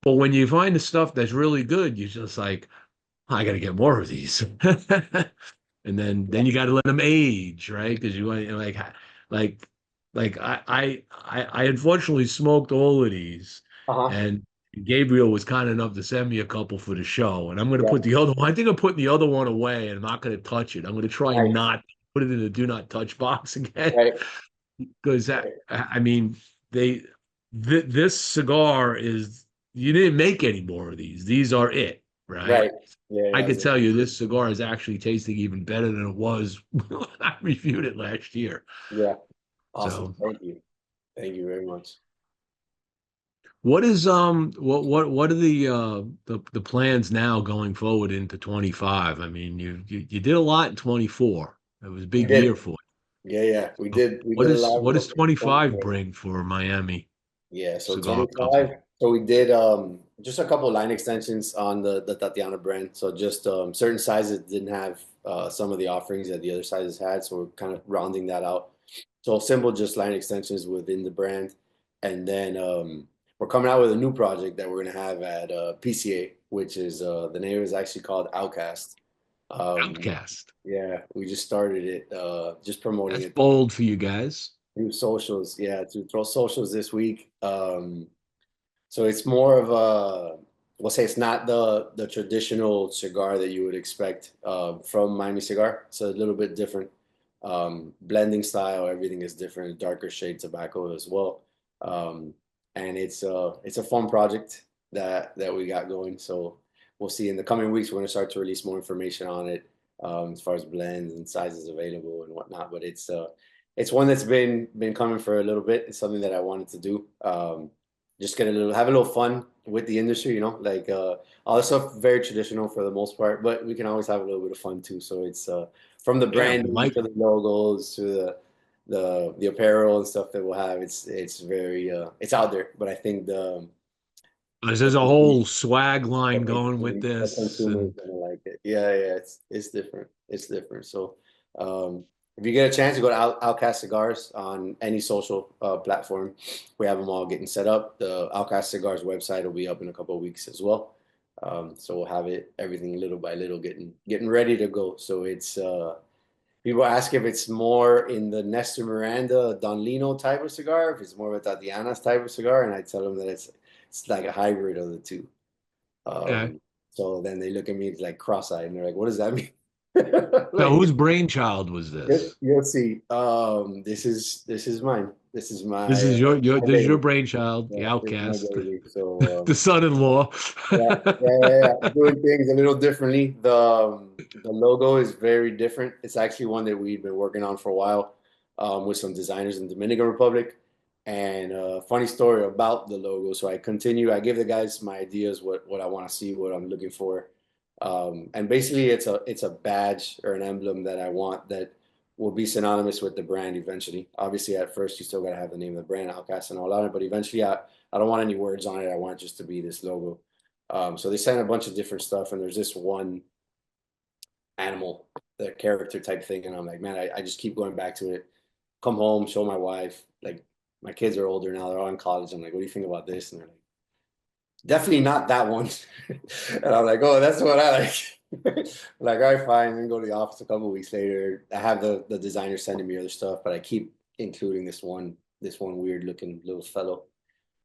A: but when you find the stuff that's really good, you're just like, I got to get more of these. And
C: Yeah.
A: then you got to let them age, right? Because you want like like I unfortunately smoked all of these,
C: Uh-huh.
A: and Gabriel was kind enough to send me a couple for the show, and I'm going to
C: Yeah.
A: put the other one. I think I'm putting the other one away, and I'm not going to touch it. I'm going to try
C: Nice.
A: not to put it in the do not touch box again,
C: Right.
A: because
C: Right.
A: I mean they this cigar is you didn't make any more of these. These are it, right?
C: Right. Yeah.
A: I
C: Yeah.
A: could tell you this cigar is actually tasting even better than it was when I reviewed it last year.
C: Yeah. Awesome.
A: So,
C: Thank you. Thank you very much.
A: what are the plans now going forward into 25? I mean, you did a lot in 24. It was a
C: We
A: big year
C: did.
A: for
C: Yeah. Yeah. We
A: you.
C: did. We did a lot of
A: What
C: work
A: does
C: in
A: 25
C: 24.
A: bring for Miami
C: Yeah, so
A: Cigar
C: 25.
A: Company?
C: So we did just a couple line extensions on the Tatiana brand. So just certain sizes didn't have some of the offerings that the other sizes had. So we're kind of rounding that out. So simple, just line extensions within the brand. And then we're coming out with a new project that we're going to have at PCA, which is the name is actually called Outcast. Um,
A: Outcast.
C: yeah, we just started it, just promoting
A: That's
C: it
A: bold for you guys.
C: through socials. Yeah, to throw socials this week. So it's more of a, we'll say it's not the traditional cigar that you would expect from Miami Cigar. It's a little bit different. Blending style, everything is different, darker shade tobacco as well. Um, and it's a fun project that we got going. So we'll see in the coming weeks, we're gonna start to release more information on it as far as blends and sizes available and whatnot. But it's one that's been coming for a little bit. It's something that I wanted to do. Just get a little have a little fun with the industry, like all the stuff very traditional for the most part, but we can always have a little bit of fun too. So it's from the
A: Yeah, we
C: branding
A: like
C: to the logos to the apparel and stuff that we'll have. It's very it's out there, but I think
A: there's a whole swag line
C: the,
A: going with
C: the
A: this,
C: consumer is
A: and
C: gonna like it. Yeah, yeah, it's different. It's different. So if you get a chance to go to Outcast Cigars on any social platform, we have them all getting set up. The Outcast Cigars website will be up in a couple of weeks as well. So we'll have it everything little by little getting ready to go. So it's people ask if it's more in the Nestor Miranda, Don Lino type of cigar, if it's more of a Tatiana's type of cigar, and I tell them that it's like a hybrid of the two.
A: okay.
C: So then they look at me like cross-eyed and they're like, "What does that mean?"
A: So
C: Like
A: whose brainchild was this?
C: you'll see. This is mine. This is
A: This is your
C: my
A: this is your
C: baby.
A: brainchild, the
C: Yeah, this is my
A: outcast,
C: baby. So
A: the son-in-law.
C: yeah, yeah, yeah, yeah. Doing things a little differently. The logo is very different. It's actually one that we've been working on for a while with some designers in Dominican Republic. And funny story about the logo. So I continue. I give the guys my ideas, what I want to see, what I'm looking for, and basically it's a badge or an emblem that I want that will be synonymous with the brand eventually. Obviously, at first you still gotta have the name of the brand, Outcast and all on it, but eventually I don't want any words on it. I want it just to be this logo. So they sent a bunch of different stuff, and there's this one animal, the character type thing, and I'm like, man, I just keep going back to it. Come home, show my wife. Like my kids are older now; they're all in college. I'm like, what do you think about this? And they're like, definitely not that one. And I'm like, oh, that's what I like. Like, all right, fine. Then go to the office a couple of weeks later. I have the designer sending me other stuff, but I keep including this one weird looking little fellow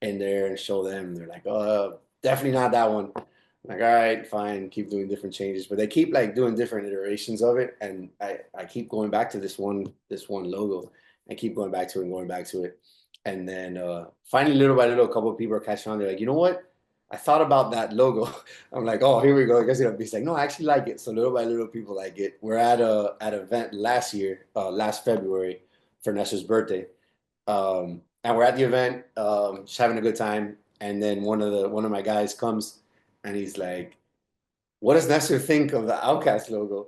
C: in there and show them. They're like, oh, definitely not that one. I'm like, all right, fine. Keep doing different changes, but they keep like doing different iterations of it, and I keep going back to this one logo. I keep going back to it and going back to it, and then finally, little by little, a couple of people are catching on. They're like, you know what? I thought about that logo. I'm like, oh, here we go. I guess it'll be like, no, I actually like it. So little by little, people like it. We're at an event last year, last February, for Nestor's birthday, and we're at the event, just having a good time. And then one of my guys comes, and he's like, "What does Nestor think of the Outcast logo?"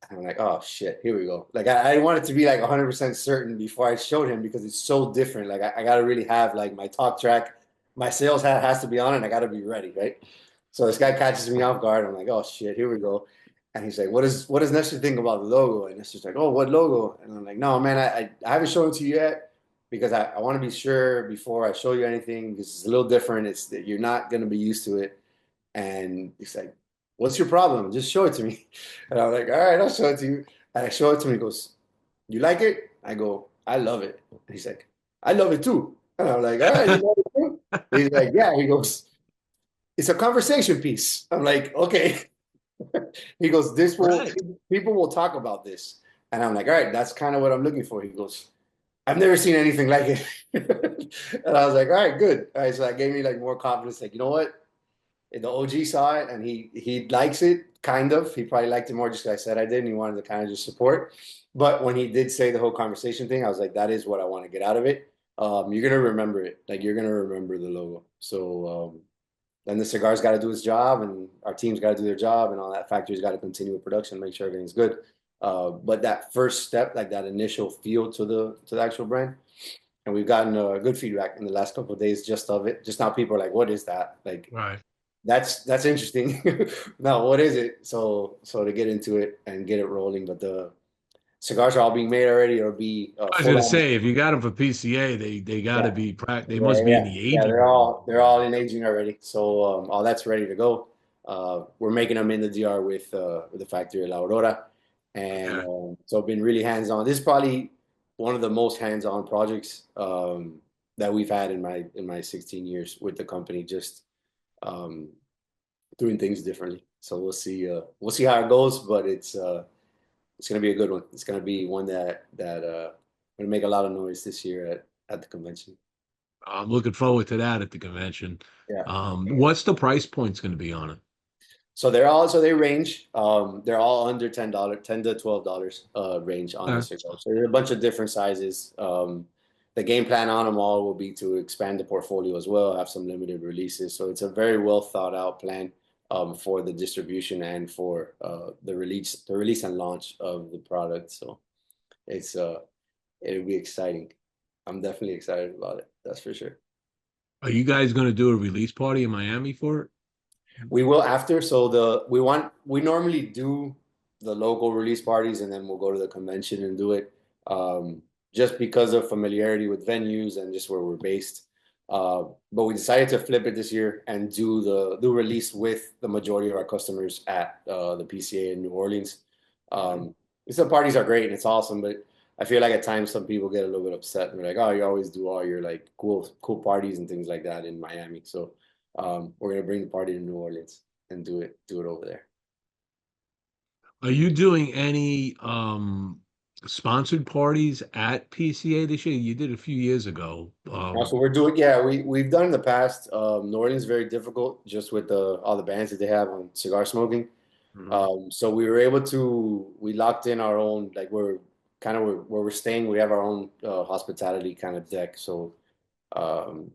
C: And I'm like, "Oh shit, here we go." Like I wanted to be like 100% certain before I showed him because it's so different. Like I got to really have like my talk track, my sales hat has to be on, and I got to be ready, right? So this guy catches me off guard. I'm like, "Oh shit, here we go." And he's like, "What does Nestor think about the logo?" And Nestor's like, "Oh, what logo?" And I'm like, "No, man, I haven't shown it to you yet because I want to be sure before I show you anything because it's a little different. It's that you're not going to be used to it." And he's like, "What's your problem? Just show it to me." And I'm like, "All right, I'll show it to you." And I show it to him. He goes, "You like it?" I go, "I love it." And he's like, "I love it too." And I'm like, "All right, you love it too?" He's like, "Yeah." He goes, "It's a conversation piece." I'm like, "Okay." He goes, "This will
A: Right.
C: people will talk about this." And I'm like, "All right, that's kind of what I'm looking for." He goes, "I've never seen anything like it." And I was like, "All right, good." All right, so that gave me like more confidence. Like, you know what? The OG saw it and he likes it, kind of. He probably liked it more just because I said I did, and he wanted to kind of just support. But when he did say the whole conversation thing, I was like, that is what I want to get out of it. You're gonna remember it, like you're gonna remember the logo. So then the cigar's got to do its job, and our team's got to do their job, and all that factory's got to continue with production, make sure everything's good. But that first step, like that initial feel to the actual brand, and we've gotten good feedback in the last couple of days just of it. Just now, people are like, "What is that?" Like
A: Right.
C: that's interesting. Now, what is it? So to get into it and get it rolling, but the cigars are all being made already. It'll be
A: I was
C: full
A: gonna
C: on.
A: say if you got them for PCA, they got to
C: Yeah,
A: be they
C: yeah,
A: must be in
C: yeah,
A: the
C: yeah.
A: aging
C: They're
A: room.
C: all they're all in aging already. So all that's ready to go. We're making them in the DR with the factory at La Aurora, and
A: Okay.
C: so I've been really hands on. This is probably one of the most hands on projects that we've had in my 16 years with the company. Just um, doing things differently. So we'll see how it goes, but it's gonna be a good one. It's gonna be one that gonna make a lot of noise this year at the convention.
A: I'm looking forward to that at the convention.
C: Yeah.
A: What's the price point's going to be on it?
C: So they range. They're all under $10, $10 to $12 range on the
A: Okay.
C: cigar. So there are a bunch of different sizes. The game plan on them all will be to expand the portfolio as well, have some limited releases. So it's a very well thought out plan for the distribution and for the release and launch of the product. So it's it'll be exciting. I'm definitely excited about it. That's for sure.
A: Are you guys going to do a release party in Miami for it?
C: We will after. So we normally do the local release parties and then we'll go to the convention and do it. Just because of familiarity with venues and just where we're based. But we decided to flip it this year and do release with the majority of our customers at the PCA in New Orleans.
A: Mhm.
C: The parties are great and it's awesome, but I feel like at times some people get a little bit upset and they're like, "Oh, you always do all your like cool parties and things like that in Miami." So we're gonna bring the party to New Orleans and do it over there.
A: Are you doing any sponsored parties at PCA this year? You did a few years ago.
C: So we're doing, yeah, we've done in the past. New Orleans is very difficult just with all the bans that they have on cigar smoking.
A: Mhm.
C: So we were able to we locked in our own like we're kind of where we're staying. We have our own hospitality kind of deck. So Um,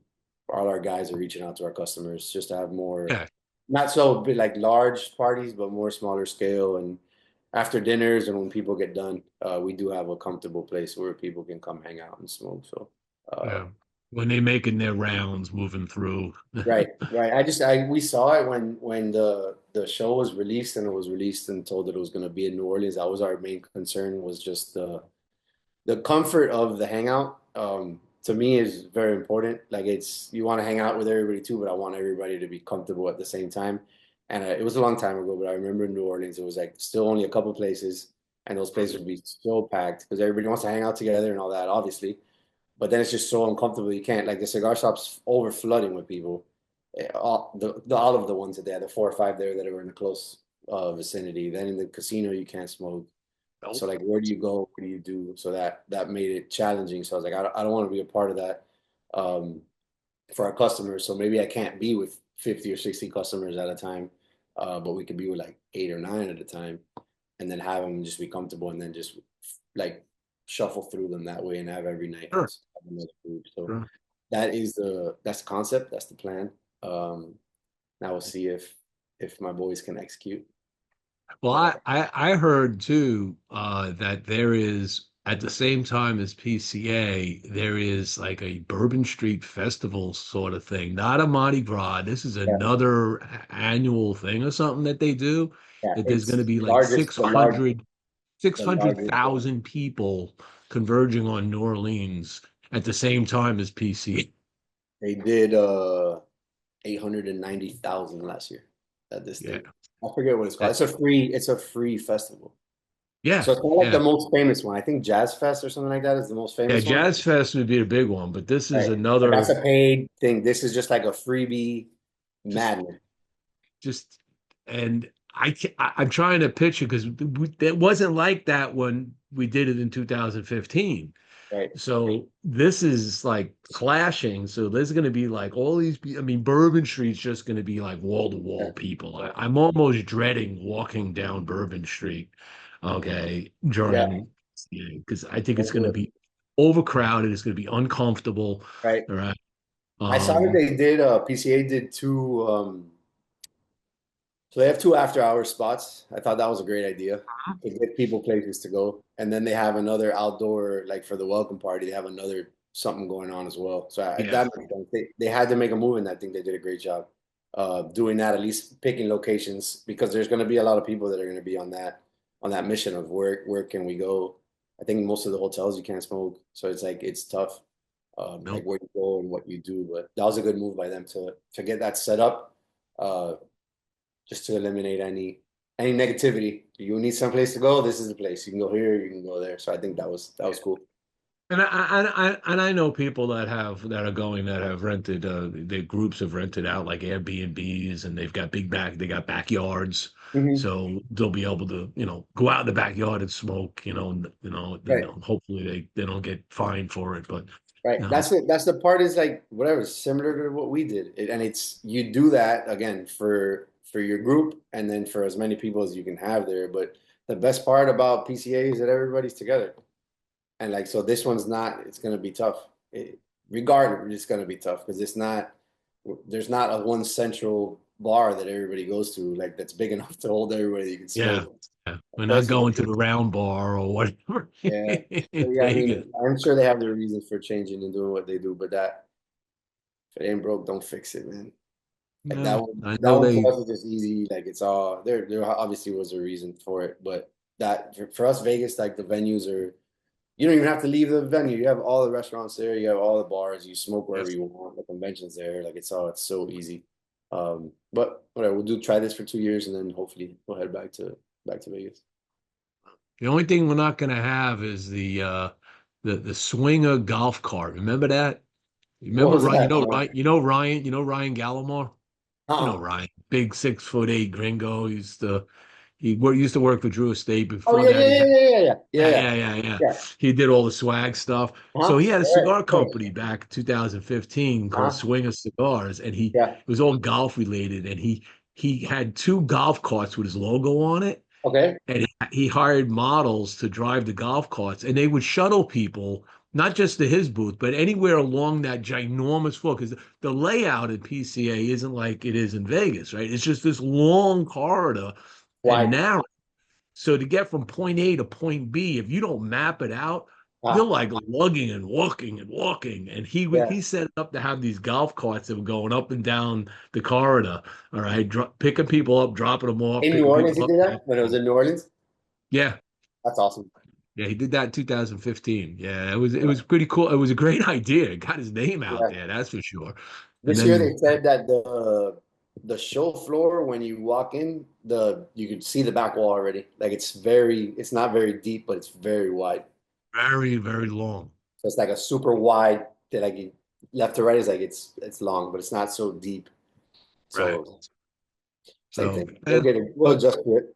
C: all our guys are reaching out to our customers just to have more,
A: Yeah,
C: not so big like large parties, but more smaller scale. And after dinners and when people get done, we do have a comfortable place where people can come hang out and smoke. So, uh,
A: yeah. When they making their rounds, moving through.
C: right, right. I we saw it when the show was released and it was released and told that it was going to be in New Orleans. That was our main concern was just the comfort of the hangout. To me is very important. Like it's you want to hang out with everybody too, but I want everybody to be comfortable at the same time. And it was a long time ago, but I remember in New Orleans it was like still only a couple places, and those places would be so packed because everybody wants to hang out together and all that, obviously. But then it's just so uncomfortable. You can't like the cigar shop's over flooding with people. All of the ones that they had, the 4 or 5 there that were in a close vicinity. Then in the casino you can't smoke. So
A: Nope.
C: like, where do you go? What do you do? So that made it challenging. So I was like, I don't want to be a part of that um, for our customers. So maybe I can't be with 50 or 60 customers at a time, but we could be with like 8 or 9 at a time, and then have them just be comfortable, and then just like shuffle through them that way, and have every night
A: Sure,
C: have another group. So
A: sure.
C: that's the concept. That's the plan. Now we'll see if my boys can execute.
A: Well,
C: But
A: I heard too that there is at the same time as PCA, there is like a Bourbon Street Festival sort of thing, not a Mardi Gras. This is
C: yeah,
A: another annual thing or something that they do.
C: yeah,
A: That there's going to
C: it's
A: be like
C: largest, the largest one.
A: 600,000 people converging on New Orleans at the same time as PCA.
C: They did 890,000 last year at this
A: Yeah,
C: thing. I forget what it's called.
A: that,
C: It's a free festival.
A: yeah,
C: So it's not like the
A: yeah,
C: most famous one. I think Jazz Fest or something like that is the most
A: yeah.
C: famous one.
A: Jazz Fest would be a big one, but this is
C: Right. But that's
A: another.
C: a paid thing. This is just like a freebie
A: Just
C: madness.
A: just and I'm trying to picture because it wasn't like that when we did it in 2015.
C: Right.
A: So this is like clashing. So there's going to be like all these. I mean, Bourbon Street's just going to be like wall to
C: Yeah.
A: wall people. I'm almost dreading walking down Bourbon Street. Okay,
C: Yeah.
A: during because I think it's
C: Don't
A: going
C: do
A: to
C: it.
A: be overcrowded. It's going to be uncomfortable.
C: Right.
A: All right.
C: I saw that
A: Um,
C: they did PCA did two so they have two after hour spots. I thought that was a great idea to get people places to go. And then they have another outdoor, like for the welcome party, they have another something going on as well. So
A: yeah.
C: that makes sense. They had to make a move, and I think they did a great job doing that, at least picking locations because there's going to be a lot of people that are going to be on that mission of where can we go. I think most of the hotels you can't smoke, so it's like it's tough, like
A: Nope.
C: where you go and what you do. But that was a good move by them to get that set up. Uh, just to eliminate any negativity. You need some place to go. This is the place. You can go here. You can go there. So I think that was cool.
A: And I know people that are going that have rented their groups have rented out like Airbnbs and they got backyards,
C: Hmm.
A: so they'll be able to go out in the backyard and smoke, then
C: Right,
A: hopefully they don't get fined for it, but
C: right.
A: you know
C: That's it. That's the part is like whatever, similar to what we did. And it's you do that again for your group and then for as many people as you can have there. But the best part about PCA is that everybody's together. And like so, this one's not. It's gonna be tough. Regardless, it's gonna be tough because it's not. There's not a one central bar that everybody goes to like that's big enough to hold everybody that you can
A: yeah,
C: smoke.
A: yeah, we're not
C: Especially,
A: going to the round bar or whatever.
C: yeah. So yeah, I
A: Vegas.
C: mean, I'm sure they have their reasons for changing and doing what they do, but that if it ain't broke, don't fix it, man. Like
A: No, I
C: that
A: know
C: one
A: they
C: for us is just easy. Like it's all there obviously was a reason for it, but that for us, Vegas, like the venues are. You don't even have to leave the venue. You have all the restaurants there. You have all the bars. You smoke wherever
A: yes.
C: you want. The convention's there. Like it's so easy. But whatever, try this for 2 years and then hopefully we'll head back to Vegas.
A: The only thing we're not going to have is the swinger golf cart. Remember that? You
C: What
A: remember
C: was
A: Ryan?
C: that? No.
A: You know Ryan Gallimore? You know
C: Uh-uh.
A: Ryan, big 6'8" gringo. Used to work for Drew Estate.
C: Oh
A: Before
C: yeah,
A: that,
C: yeah,
A: he
C: yeah,
A: got
C: yeah, yeah, yeah,
A: yeah,
C: yeah,
A: yeah, yeah, yeah.
C: yeah.
A: He did all the swag stuff. So
C: Uh-huh.
A: he had a
C: All right,
A: cigar
C: of course.
A: company back in 2015 called
C: Uh-huh.
A: Swinger Cigars, and
C: Yeah.
A: it was all golf related. And he had two golf carts with his logo on it,
C: Okay.
A: and he hired models to drive the golf carts, and they would shuttle people not just to his booth, but anywhere along that ginormous floor, because the layout at PCA isn't like it is in Vegas, right? It's just this long corridor and
C: Wide.
A: narrow. So to get from point A to point B, if you don't map it out, you're
C: Ah,
A: like lugging and walking and walking. And
C: yeah.
A: he set it up to have these golf carts that were going up and down the corridor. All right, picking people up, dropping them off,
C: In New
A: picking
C: Orleans,
A: people
C: he
A: up,
C: did
A: dropping
C: that when it was
A: them off.
C: in New Orleans.
A: Yeah,
C: That's awesome.
A: yeah, he did that in 2015. Yeah, it was pretty cool. It was a great idea. It got his name out
C: Yeah.
A: there, that's for sure. And
C: This year
A: then
C: they said that the show floor when you walk in, you could see the back wall already. Like it's not very deep, but it's very wide.
A: very, very long.
C: So it's like a super wide that left to right is like it's long, but it's not so deep.
A: Right.
C: So same
A: So,
C: thing. We'll
A: but
C: adjust to it.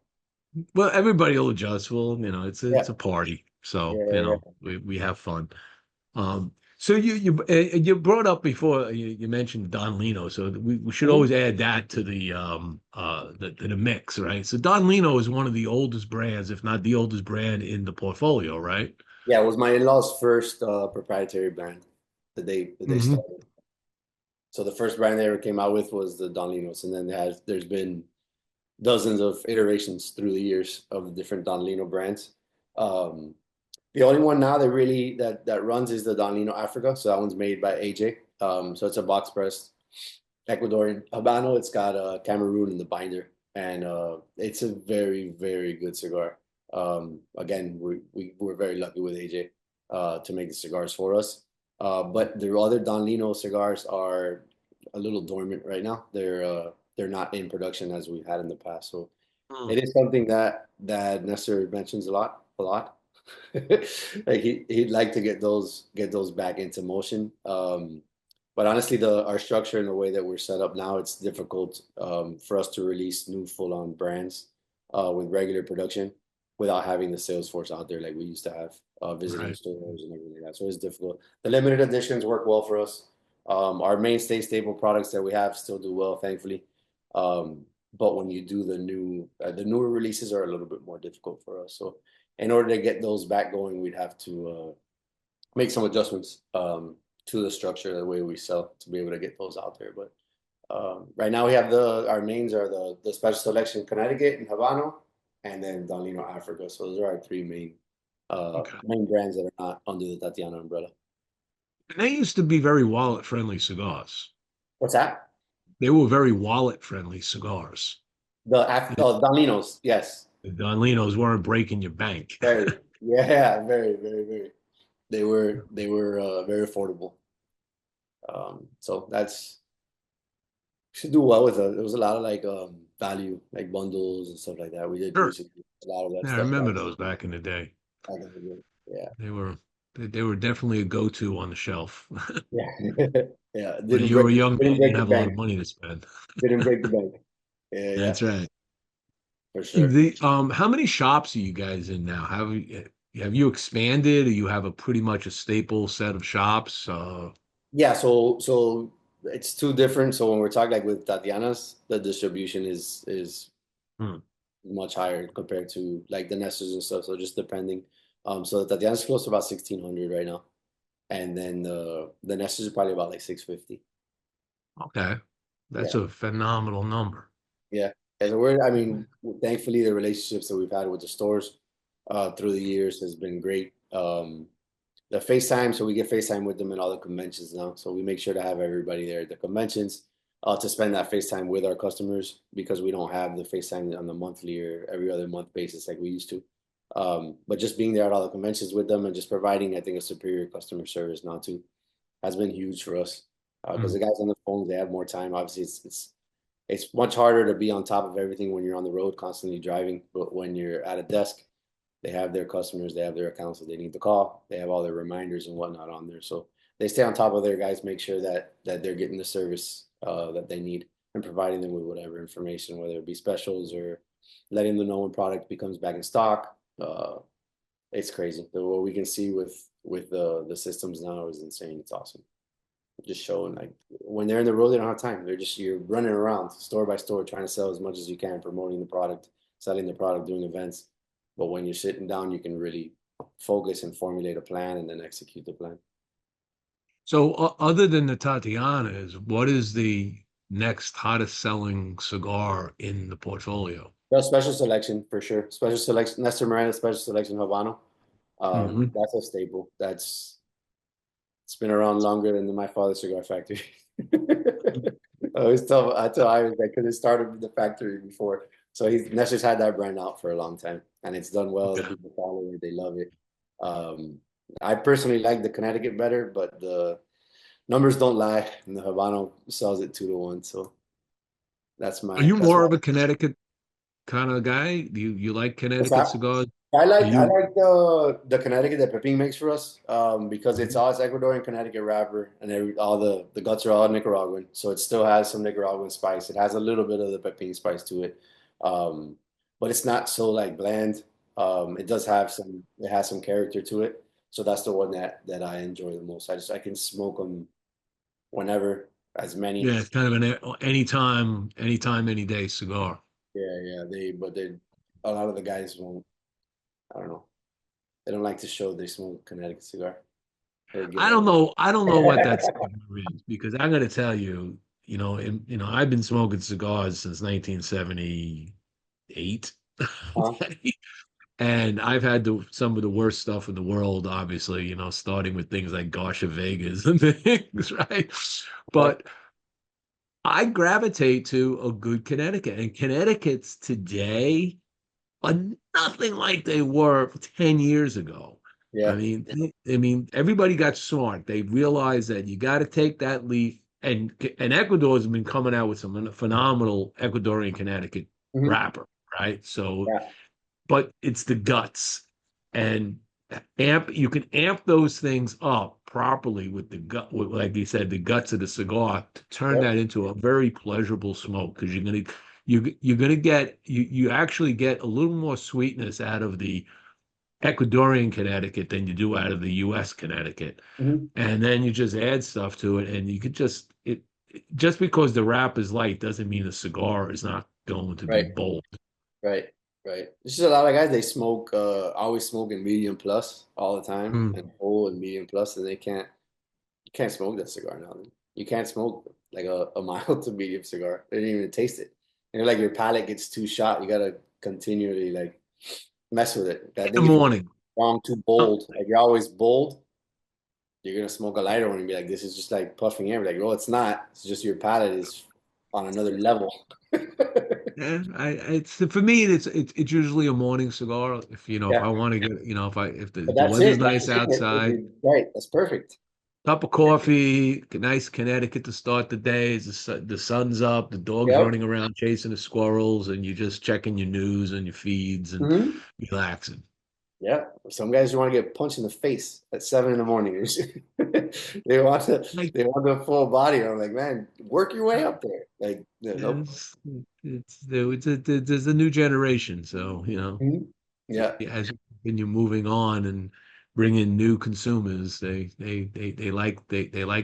A: well, everybody will adjust. Well,
C: Yeah.
A: it's a party, so
C: Yeah.
A: we have fun. So you brought up before you mentioned Don Lino, so we should
C: Mhm.
A: always add that to the mix, right? So Don Lino is one of the oldest brands, if not the oldest brand in the portfolio, right?
C: Yeah, it was my in-laws' first proprietary brand that they
A: Hmm.
C: started. So the first brand they ever came out with was the Don Linos, and then there's been dozens of iterations through the years of the different Don Lino brands. Um, the only one now that really that runs is the Don Lino Africa. So that one's made by AJ. So it's a box pressed Ecuadorian Habano. It's got Cameroon in the binder, and it's a very very good cigar. Again, we're very lucky with AJ to make the cigars for us. But the other Don Lino cigars are a little dormant right now. They're not in production as we've had in the past. So
A: Mm.
C: it is something that Nestor mentions a lot. Like he'd like to get those back into motion. But honestly, the our structure and the way that we're set up now, it's difficult for us to release new full-on brands with regular production without having the sales force out there like we used to have visiting
A: Right.
C: stores and everything like that. So it's difficult. The limited editions work well for us. Our mainstay staple products that we have still do well, thankfully. Um, but when you do the newer releases are a little bit more difficult for us. So in order to get those back going, we'd have to make some adjustments to the structure, the way we sell to be able to get those out there. But right now we have our mains are the Special Selection Connecticut and Habano, and then Don Lino Africa. So those are our three
A: Okay.
C: main brands that are not under the Tatiana umbrella.
A: And they used to be very wallet friendly cigars.
C: What's that?
A: They were very wallet friendly cigars.
C: Don Lino's, yes.
A: The Don Linos weren't breaking your bank.
C: Very, yeah, very, very, very. They were very affordable. So that's should do well with it. There was a lot of like value, like bundles and stuff like that. We did
A: Sure.
C: used to do a lot of that
A: Yeah, I
C: stuff
A: remember those back in the day.
C: back in the day. Yeah,
A: They were they were definitely a go-to on the shelf.
C: yeah, yeah.
A: When you were a young man,
C: Didn't
A: you didn't
C: break the
A: have a lot
C: bank.
A: of money to spend.
C: Didn't break the bank. Yeah, yeah,
A: That's right.
C: for sure.
A: The how many shops are you guys in now? Have you expanded or you have a pretty much a staple set of shops?
C: Yeah, so it's two different. So when we're talking like with Tatiana's, the distribution is
A: Hmm,
C: much higher compared to like the Nestors and stuff. So just depending. So Tatiana's close to about 1,600 right now, and then the Nestors are probably about like 650.
A: okay.
C: Yeah,
A: That's a phenomenal number.
C: yeah. And I mean, thankfully the relationships that we've had with the stores through the years has been great. The FaceTime, so we get FaceTime with them at all the conventions now. So we make sure to have everybody there at the conventions to spend that FaceTime with our customers because we don't have the FaceTime on the monthly or every other month basis like we used to. But just being there at all the conventions with them and just providing, I think, a superior customer service now too has been huge for us because
A: Hmm,
C: the guys on the phones they have more time. Obviously, it's much harder to be on top of everything when you're on the road constantly driving, but when you're at a desk they have their customers, they have their accounts that they need to call, they have all their reminders and whatnot on there. So they stay on top of their guys, make sure that they're getting the service that they need and providing them with whatever information, whether it be specials or letting them know when product becomes back in stock. It's crazy. What we can see with the systems now is insane. It's awesome. Just showing like when they're in the road, they don't have time. You're running around store by store trying to sell as much as you can, promoting the product, selling the product, doing events. But when you're sitting down, you can really focus and formulate a plan and then execute the plan.
A: So, other than the Tatianas, what is the next hottest selling cigar in the portfolio?
C: Well, special selection for sure. Special selection, Nestor Miranda special selection Habano.
A: Hmm.
C: That's a staple. It's been around longer than my father's cigar factory. I tell Iris that because it started with the factory before. So Nestor's had that brand out for a long time, and it's done well. The
A: Yeah.
C: people follow it; they love it. I personally like the Connecticut better, but the numbers don't lie, and the Habano sells it 2 to 1. So
A: Are you
C: that's
A: more
C: my.
A: of a Connecticut kind of guy? Do you like
C: What's
A: Connecticut
C: that?
A: cigars?
C: I
A: Are
C: like I
A: you?
C: like the Connecticut that Pepin makes for us because it's
A: Mhm.
C: all it's Ecuadorian Connecticut wrapper and all the guts are all Nicaraguan, so it still has some Nicaraguan spice. It has a little bit of the Pepin spice to it, um, but it's not so like bland. It does have some. It has some character to it, so that's the one that I enjoy the most. I can smoke them whenever, as many.
A: Yeah, it's kind of anytime, any day cigar.
C: Yeah, but they a lot of the guys won't. I don't know. They don't like to show they smoke Connecticut cigar. They get
A: I
C: a
A: don't know. I don't know what that cigar is because I'm going to tell you. I've been smoking cigars since 1978.
C: huh?
A: Okay? And I've had some of the worst stuff in the world, obviously, starting with things like Garsha Vegas and things, right?
C: Right.
A: But I gravitate to a good Connecticut. And Connecticut's today are nothing like they were 10 years ago.
C: Yeah.
A: I mean, everybody got smart. They realized that you got to take that leaf, and Ecuador has been coming out with some phenomenal Ecuadorian Connecticut
C: Hmm.
A: wrapper, right? So,
C: Yeah.
A: but it's the guts, and you can amp those things up properly with the gut, with, like you said, the guts of the cigar to turn
C: Yep.
A: that into a very pleasurable smoke because you're gonna get you actually get a little more sweetness out of the Ecuadorian Connecticut than you do out of the U.S. Connecticut,
C: Hmm.
A: and then you just add stuff to it, and you could just because the wrap is light doesn't mean the cigar is not going to be
C: Right.
A: bold.
C: Right. Right. This is a lot of guys. They smoke. Always smoking medium plus all the time,
A: Mm.
C: and full and medium plus, and they can't. You can't smoke that cigar now. You can't smoke like a mild to medium cigar. They didn't even taste it. And like your palate gets too shot. You gotta continually like mess with it. I
A: In the
C: think if you're
A: morning.
C: strong too bold, like you're always bold, you're gonna smoke a lighter one and be like, this is just like puffing air. Like, well, it's not. It's just your palate is on another level.
A: Yeah, it's for me. It's usually a morning cigar. If I
C: Yeah,
A: want to get, if
C: but
A: the
C: that's
A: weather's
C: it. That's
A: nice
C: the thing.
A: outside,
C: Right. That's perfect.
A: cup of coffee, nice Connecticut to start the day. The sun's up, the dog's
C: Yep.
A: running around chasing the squirrels, and you're just checking your news and your feeds and
C: Hmm.
A: relaxing.
C: Yeah. Some guys want to get punched in the face at 7 in the morning. They want to.
A: Like,
C: They want the full body. I'm like, man, work your way up there. Like, nope.
A: it's there's a new generation, so
C: Mhm. Yeah.
A: as you continue moving on and bring in new consumers, they like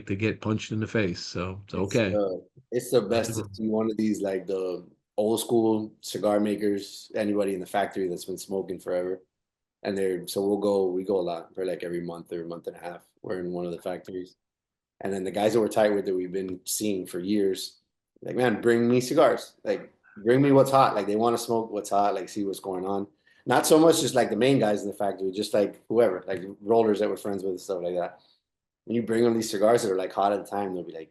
A: to get punched in the face. So it's
C: It's
A: okay.
C: uh, it's the best to see one of these like the old school cigar makers, anybody in the factory that's been smoking forever. And we go a lot for like every month or month and a half. We're in one of the factories. And then the guys that we're tight with that we've been seeing for years, like, man, bring me cigars. Like, bring me what's hot. Like, they want to smoke what's hot, like, see what's going on. Not so much just like the main guys in the factory, just like whoever, like rollers that we're friends with and stuff like that. When you bring them these cigars that are like hot at the time, they'll be like,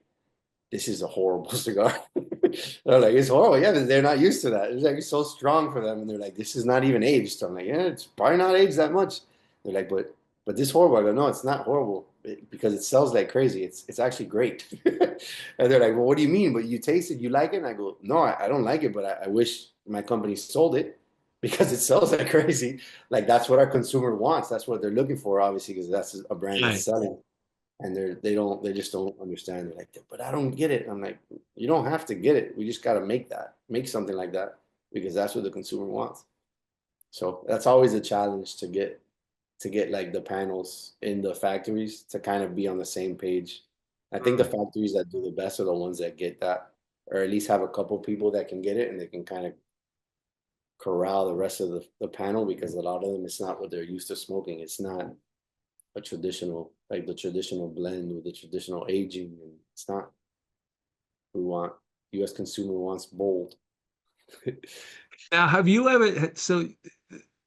C: this is a horrible cigar. They're like, it's horrible. Yeah, but they're not used to that. It's like it's so strong for them. And they're like, this is not even aged. So I'm like, yeah, it's probably not aged that much. They're like, but this horrible. I go, no, it's not horrible because it sells like crazy. It's actually great. And they're like, well, what do you mean? But you taste it, you like it? And I go, no, I don't like it, but I wish my company sold it because it sells like crazy. Like that's what our consumer wants. That's what they're looking for, obviously, because that's a brand that's
A: Right.
C: selling and they just don't understand. They're like, but I don't get it. I'm like, you don't have to get it. We just got to make something like that because that's what the consumer wants. So that's always a challenge to get like the panels in the factories to kind of be on the same page. I think the
A: Mm.
C: factories that do the best are the ones that get that, or at least have a couple people that can get it and they can kind of corral the rest of the panel because a lot of them, it's not what they're used to smoking. It's not a traditional, like the traditional blend with the traditional aging, and it's not. We want U.S. consumer wants bold.
A: Now, have you ever so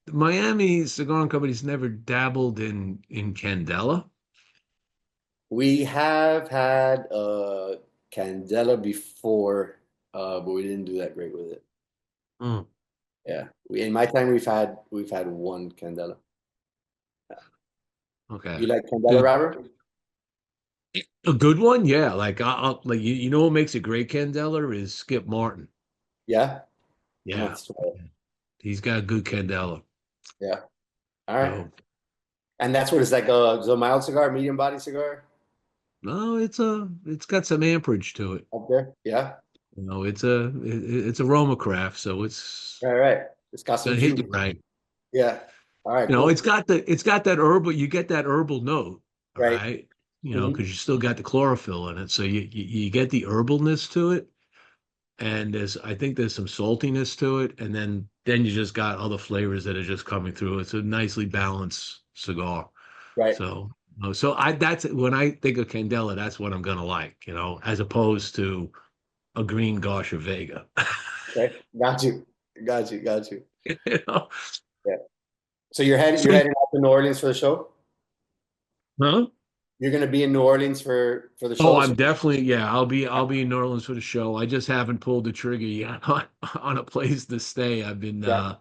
A: Miami Cigar Company's never dabbled in Candela?
C: We have had Candela before, but we didn't do that great with it.
A: Mm,
C: Yeah, in my time we've had one Candela.
A: okay.
C: You like Candela
A: Good.
C: wrapper?
A: A good one? Yeah. Like I'll like you know what makes a great Candela is Skip Martin.
C: Yeah, I'm
A: Yeah.
C: gonna try it.
A: He's got a good Candela.
C: Yeah, all right.
A: So
C: And that's what it's like a mild cigar, medium body cigar
A: no, it's got some amperage to it.
C: up there. Yeah,
A: You know, it's aroma craft, so it's
C: right, right. It's got some
A: gonna hit
C: juice.
A: you right.
C: Yeah. All right,
A: You know,
C: cool.
A: it's got that herbal, you get that herbal note, all
C: Right.
A: right? You know,
C: Hmm.
A: because you still got the chlorophyll in it. So you get the herbalness to it, and I think there's some saltiness to it, and then you just got other flavors that are just coming through. It's a nicely balanced cigar.
C: Right.
A: So so I that's when I think of Candela, that's what I'm gonna like, you know, as opposed to a green Gosha Vega.
C: Okay. Got you. Got you. Got you.
A: You know?
C: Yeah. So you're heading out to New Orleans for the show?
A: Huh?
C: You're gonna be in New Orleans for the
A: Oh,
C: show?
A: I'm definitely, yeah, I'll be in New Orleans for the show. I just haven't pulled the trigger yet on a place to stay.
C: Yeah.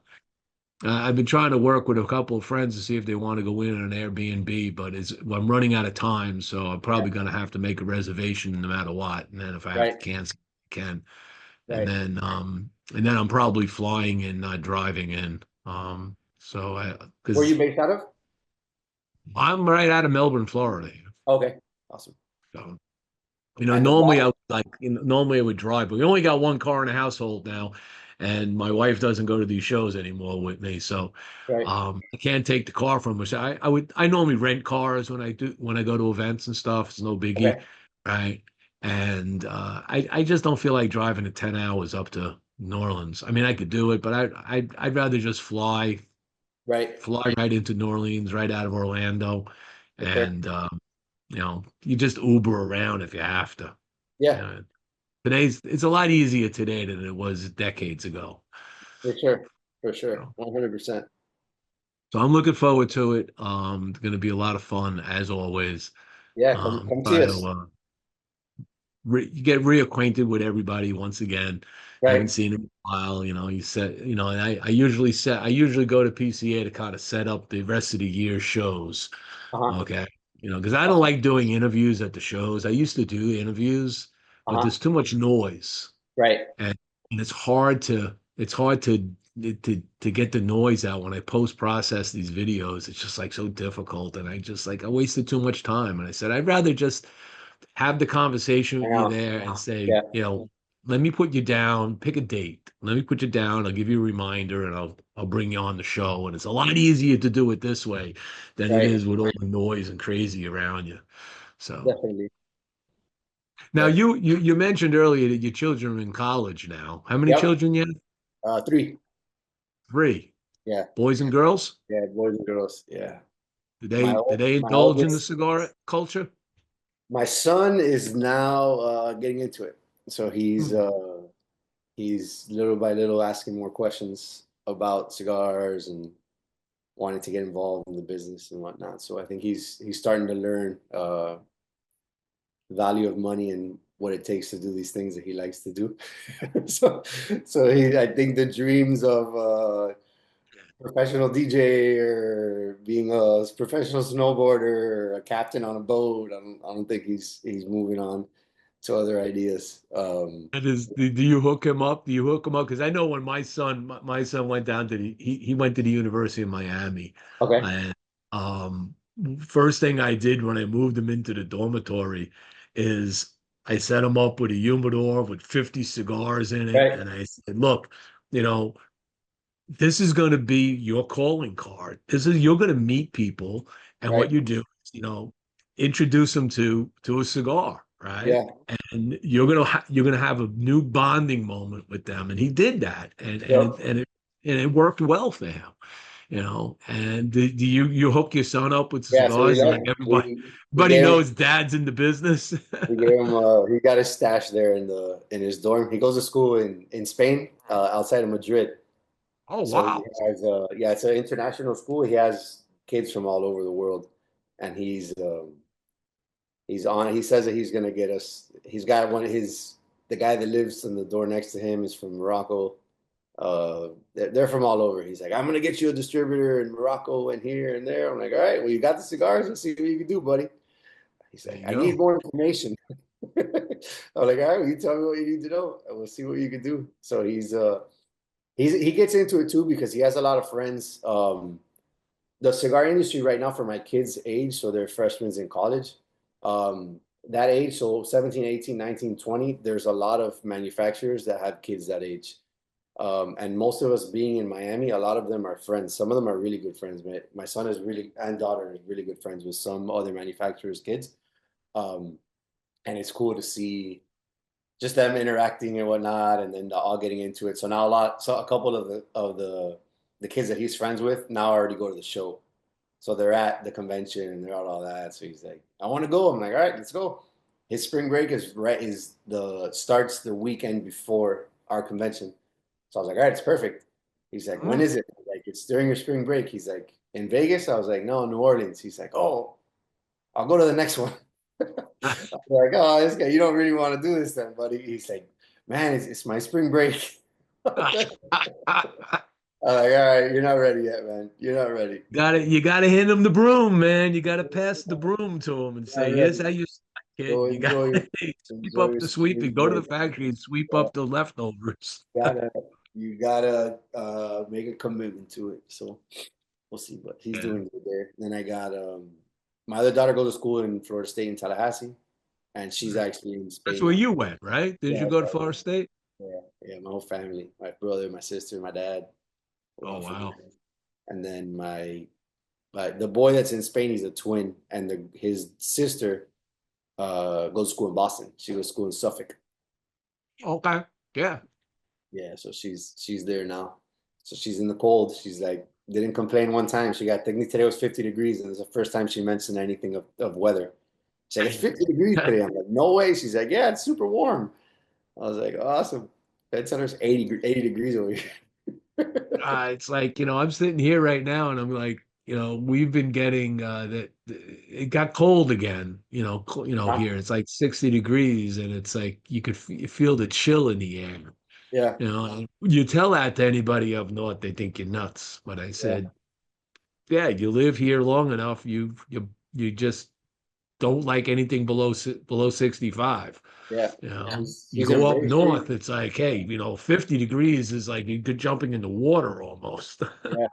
A: I've been trying to work with a couple of friends to see if they want to go in on an Airbnb, but I'm running out of time, so I'm
C: Yeah.
A: probably gonna have to make a reservation no matter what. And then if I have to
C: Right.
A: cancel, I can.
C: Right.
A: And then I'm probably flying and not driving in. So
C: Where are you
A: because
C: based out of?
A: I'm right out of Melbourne, Florida.
C: Okay. Awesome.
A: So
C: And the
A: normally
C: drive?
A: normally I would drive, but we only got one car in the household now, and my wife doesn't go to these shows anymore with me, so
C: Right.
A: I can't take the car from her. So I normally rent cars when I go to events and stuff. It's no biggie,
C: Okay.
A: right? And I just don't feel like driving the 10 hours up to New Orleans. I mean, I could do it, but I'd rather just
C: Right.
A: fly right into New Orleans, right out of Orlando,
C: For sure.
A: and you just Uber around if you have to. You
C: Yeah.
A: know, it's a lot easier today than it was decades ago.
C: For sure. For sure.
A: So,
C: 100%.
A: so I'm looking forward to it. It's going to be a lot of fun as always.
C: Yeah. Come see
A: Try to
C: us.
A: get reacquainted with everybody once again. Haven't
C: Right.
A: seen him in a while. You know, you said, and I usually go to PCA to kind of set up the rest of the year shows.
C: Uh-huh.
A: Okay. Because I don't like doing interviews at the shows. I used to do interviews, but
C: Uh-huh.
A: there's too much noise.
C: Right.
A: And it's hard to get the noise out when I post process these videos. It's just like so difficult. And I wasted too much time. And I said, I'd rather just have the conversation
C: I
A: with you
C: know.
A: there and say,
C: Yeah.
A: let me put you down, pick a date. Let me put you down. I'll give you a reminder and I'll bring you on the show. And it's a lot easier to do it this way than it
C: Right.
A: is with all the noise and crazy around you. So
C: Definitely.
A: now
C: Definitely.
A: you mentioned earlier that your children are in college now. How many
C: Yep.
A: children you have?
C: Three.
A: Three.
C: Yeah.
A: Boys and girls?
C: Yeah. Boys and girls. Yeah.
A: Do
C: My
A: they
C: my
A: indulge in the
C: oldest,
A: cigar culture?
C: my son is now getting into it. So
A: Hmm.
C: he's little by little asking more questions about cigars and wanting to get involved in the business and whatnot. So I think he's starting to learn value of money and what it takes to do these things that he likes to do. so I think the dreams of professional DJ or being a professional snowboarder or a captain on a boat, I don't think he's moving on to other ideas.
A: That is, do you hook him up? Do you hook him up? Because I know when my son went down to he went to the University of Miami,
C: Okay.
A: and um, first thing I did when I moved him into the dormitory is I set him up with a humidor with 50 cigars in it,
C: Right.
A: and I said, look, you know, this is going to be your calling card. You're going to meet people, and
C: Right.
A: what you do, introduce them to a cigar, right?
C: Yeah.
A: And you're gonna have a new bonding moment with them. And he did that, and
C: Yep.
A: and it worked well for him. And do you hook your son up with the
C: Yeah, so we
A: cigars?
C: let
A: Like
C: we
A: everybody
C: gave him
A: knows dad's in the business.
C: we gave him he got his stash there in his dorm. He goes to school in Spain, outside of Madrid.
A: Oh
C: So he
A: wow.
C: has yeah, it's an international school. He has kids from all over the world, and he's on. He says that he's gonna get us. He's got one of his the guy that lives in the door next to him is from Morocco. They're from all over. He's like, I'm gonna get you a distributor in Morocco and here and there. I'm like, all right, well, you got the cigars. Let's see what you can do, buddy. He's
A: There
C: like,
A: you
C: I need
A: go.
C: more information. I'm like, all right, well, you tell me what you need to know, and we'll see what you can do. So he gets into it too because he has a lot of friends. The cigar industry right now for my kids' age, so they're freshmen in college. That age, so 17, 18, 19, 20, there's a lot of manufacturers that have kids that age. And most of us being in Miami, a lot of them are friends. Some of them are really good friends. My son is really, and daughter is really good friends with some other manufacturers' kids. Um, and it's cool to see just them interacting and whatnot, and then all getting into it. So now a couple of the kids that he's friends with now already go to the show. So they're at the convention and they're at all that. So he's like, I want to go. I'm like, all right, let's go. His spring break is the starts the weekend before our convention. So I was like, all right, it's perfect. He's like, when
A: Mm.
C: is it? Like, it's during your spring break. He's like, in Vegas? I was like, no, New Orleans. He's like, oh, I'll go to the next one. I'm like, oh, this guy, you don't really want to do this then, buddy. He's like, man, it's my spring break. I'm like, all right, you're not ready yet, man. You're not ready.
A: You gotta hand him the broom, man. You gotta pass the broom to him and
C: Not
A: say, "Here's how
C: ready.
A: you start, kid.
C: Go
A: You got to sweep
C: enjoy
A: up
C: your
A: the
C: spring
A: sweeping. Go to the
C: break.
A: factory and sweep
C: Yeah,
A: up the leftovers."
C: gotta you gotta make a commitment to it. So we'll see, but he's
A: Yeah,
C: doing good there. Then I got my other daughter goes to school in Florida State in Tallahassee, and she's actually in
A: that's
C: Spain
A: where
C: now.
A: you went, right? Did
C: Yeah,
A: you
C: that's
A: go to
C: right.
A: Florida State?
C: Yeah, yeah, my whole family, my brother, my sister, my dad, we're
A: Oh
C: all from
A: wow.
C: there. And then the boy that's in Spain, he's a twin, and his sister goes to school in Boston. She goes to school in Suffolk.
A: Okay. Yeah.
C: Yeah, so she's there now. So she's in the cold. She's like didn't complain one time. She got technically today was 50 degrees, and it's the first time she mentioned anything of weather. She's like, it's 50 degrees today. I'm like, no way. She's like, yeah, it's super warm. I was like, awesome. It's 80 degrees over here.
A: It's like, I'm sitting here right now and I'm like, we've been getting it got cold again,
C: Huh?
A: here. It's like 60 degrees and it's like you feel the chill in the air.
C: Yeah,
A: And you tell that to anybody up north, they think you're nuts. But I
C: yeah,
A: said, yeah, you live here long enough, you just don't like anything below 65.
C: yeah.
A: You
C: She's
A: go up
C: embracing.
A: north, it's like, hey, 50 degrees is like you're jumping into water almost.
C: Yeah,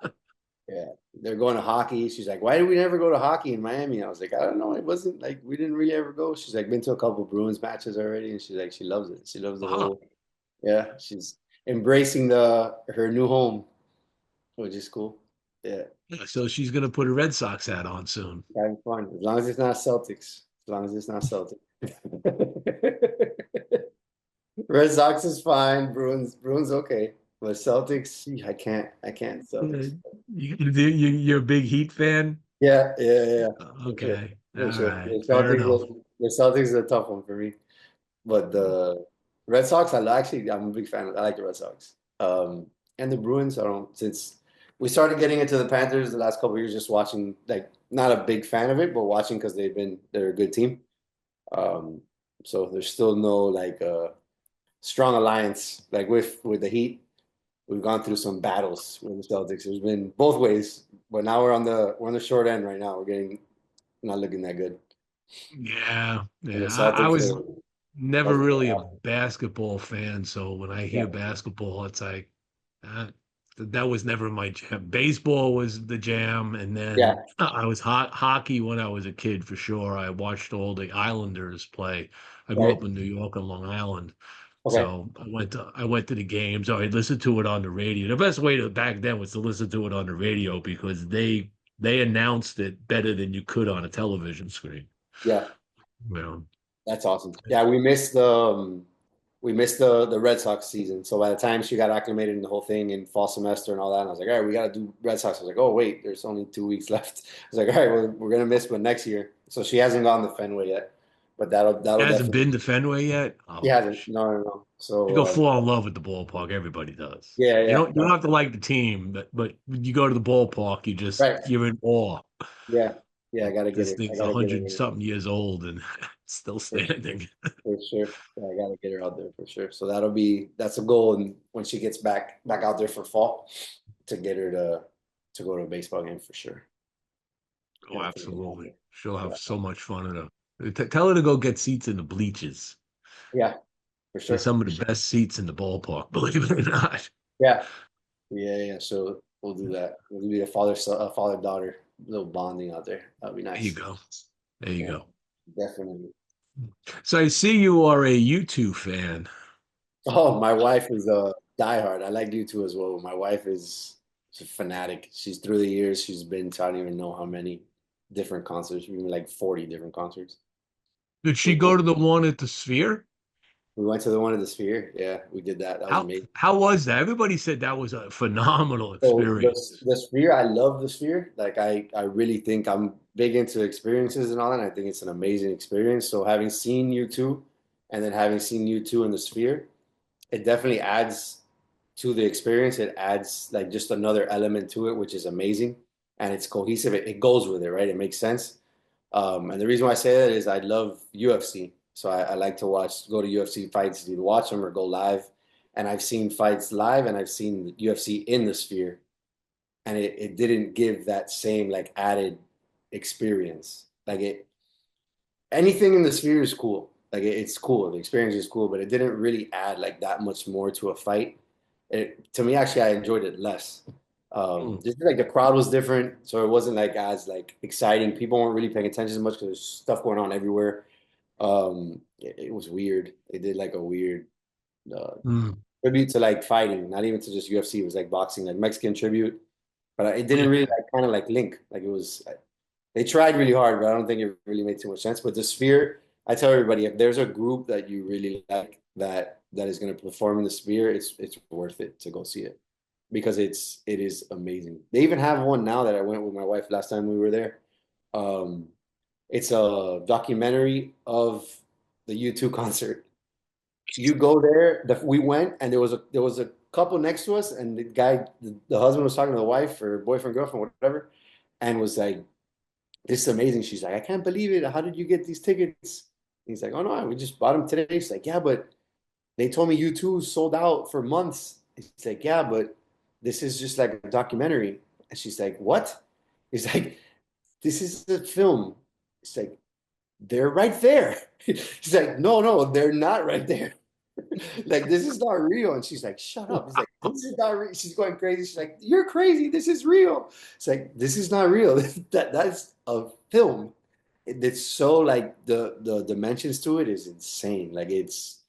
C: yeah. They're going to hockey. She's like, why did we never go to hockey in Miami? I was like, I don't know. It wasn't like we didn't really ever go. She's like, been to a couple Bruins matches already, and she's like, she loves it. She loves the
A: Wow.
C: whole. Yeah, she's embracing the her new home, which is cool. Yeah,
A: Yeah, so she's gonna put a Red Sox hat on soon.
C: having fun as long as it's not Celtics. As long as it's not Celtics. Red Sox is fine. Bruins okay, but Celtics, I can't Celtics.
A: You're a big Heat fan?
C: Yeah, yeah, yeah, for sure,
A: Okay. All
C: for sure.
A: right. Fair enough.
C: The Celtics is a tough one for me, but the Red Sox, I'm a big fan of. I like the Red Sox. And the Bruins, I don't since we started getting into the Panthers the last couple of years, just watching like not a big fan of it, but watching because they're a good team. Um, so there's still no like strong alliance like with the Heat. We've gone through some battles with the Celtics. There's been both ways, but now we're on the short end right now. We're getting not looking that good.
A: Yeah,
C: And the
A: yeah. I
C: Celtics
A: was
C: are
A: never
C: Celtics
A: really a
C: are awesome.
A: basketball fan, so when I
C: Yeah,
A: hear basketball, it's like uh, that was never my jam. Baseball was the jam, and
C: yeah,
A: then I was hockey when I was a kid for sure. I watched all the Islanders play. I grew
C: right.
A: up in New York on Long Island,
C: Okay.
A: so I went to the games. Or I listened to it on the radio. The best way to back then was to listen to it on the radio because they announced it better than you could on a television screen.
C: Yeah,
A: Well,
C: that's awesome. Yeah, we missed the we missed the Red Sox season. So by the time she got acclimated in the whole thing in fall semester and all that, and I was like, all right, we got to do Red Sox. I was like, oh wait, there's only 2 weeks left. I was like, all right, we're gonna miss, but next year. So she hasn't gone to Fenway yet, but that'll
A: Hasn't
C: definitely.
A: been to Fenway yet.
C: She
A: Oh,
C: hasn't. No, no, no.
A: you go
C: So
A: fall in love with the ballpark. Everybody does.
C: yeah,
A: You
C: yeah,
A: don't
C: no,
A: have to like the team, but when you go to the ballpark,
C: right,
A: you're in awe.
C: yeah, yeah. I
A: Like
C: gotta get
A: this
C: her. I
A: thing's a
C: gotta get her
A: hundred and something years old and still standing.
C: for sure. Yeah, I gotta get her out there for sure. So that's a goal, and when she gets back out there for fall, to get her to go to a baseball game for sure.
A: Oh,
C: Gotta take her out
A: absolutely.
C: there.
A: She'll have
C: Yeah,
A: so much fun in tell her to go get seats in the bleachers.
C: yeah, for
A: They're
C: sure.
A: some of the best seats in the ballpark, believe it or not.
C: Yeah, yeah, yeah. So we'll do that. We'll do a father daughter little bonding out there. That'll be
A: There you
C: nice.
A: go. There you
C: Yeah,
A: go.
C: definitely.
A: So I see you are a U2 fan.
C: Oh, my wife is a diehard. I like you too as well. My wife is she's a fanatic. She's through the years. She's been to I don't even know how many different concerts. We've been like 40 different concerts.
A: Did she
C: We
A: go to the one at the Sphere?
C: we went to the one at the Sphere. Yeah, we did that. That was amazing.
A: How was that? Everybody said that was a phenomenal
C: So
A: experience.
C: the Sphere, I love the Sphere. Like I really think I'm big into experiences and all that. And I think it's an amazing experience. So having seen you two, and then having seen you two in the Sphere, it definitely adds to the experience. It adds like just another element to it, which is amazing. And it's cohesive. It goes with it, right? It makes sense. And the reason why I say that is I love UFC. So I like to go to UFC fights, either watch them or go live. And I've seen fights live and I've seen UFC in the Sphere. And it didn't give that same like added experience. Like anything in the Sphere is cool. Like it's cool. The experience is cool, but it didn't really add like that much more to a fight. To me, actually, I enjoyed it less.
A: Hmm.
C: Just like the crowd was different, so it wasn't like as like exciting. People weren't really paying attention as much because there's stuff going on everywhere. It was weird. They did like a weird uh,
A: Hmm.
C: tribute to like fighting, not even to just UFC. It was like boxing, like Mexican tribute, but it didn't really
A: Yeah.
C: like kind of like link. Like it was they tried really hard, but I don't think it really made too much sense. But the Sphere, I tell everybody, if there's a group that you really like that is going to perform in the Sphere, it's worth it to go see it because it is amazing. They even have one now that I went with my wife last time we were there. Um, it's a documentary of the U2 concert. You go there. We went, and there was a couple next to us, and the husband was talking to the wife or boyfriend, girlfriend, whatever, and was like, this is amazing. She's like, I can't believe it. How did you get these tickets? He's like, oh no, we just bought them today. She's like, yeah, but they told me you two sold out for months. He's like, yeah, but this is just like a documentary. And she's like, what? He's like, this is a film. It's like, they're right there. She's like, no, no, they're not right there. Like, this is not real. And she's like, shut up. He's like, this is not real. She's going crazy. She's like, you're crazy. This is real. It's like, this is not real. That's a film. It's so like the dimensions to it is insane. Like it's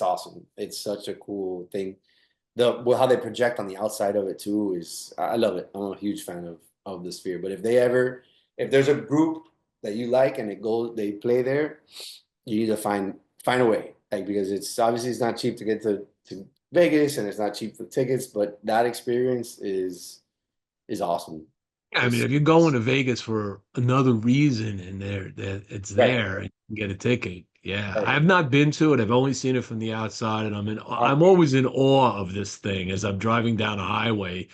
C: awesome. It's such a cool thing. How they project on the outside of it too is I love it. I'm a huge fan of the Sphere. But if there's a group that you like and they play there, you need to find a way. Like because it's obviously it's not cheap to get to Vegas and it's not cheap for tickets, but that experience is awesome.
A: I mean,
C: It's
A: if you're going to Vegas for another reason and that it's
C: right,
A: there and you can get a ticket. Yeah.
C: right.
A: I have not been to it. I've only seen it from the outside and
C: Yeah,
A: I'm always in awe of this thing as I'm driving down a highway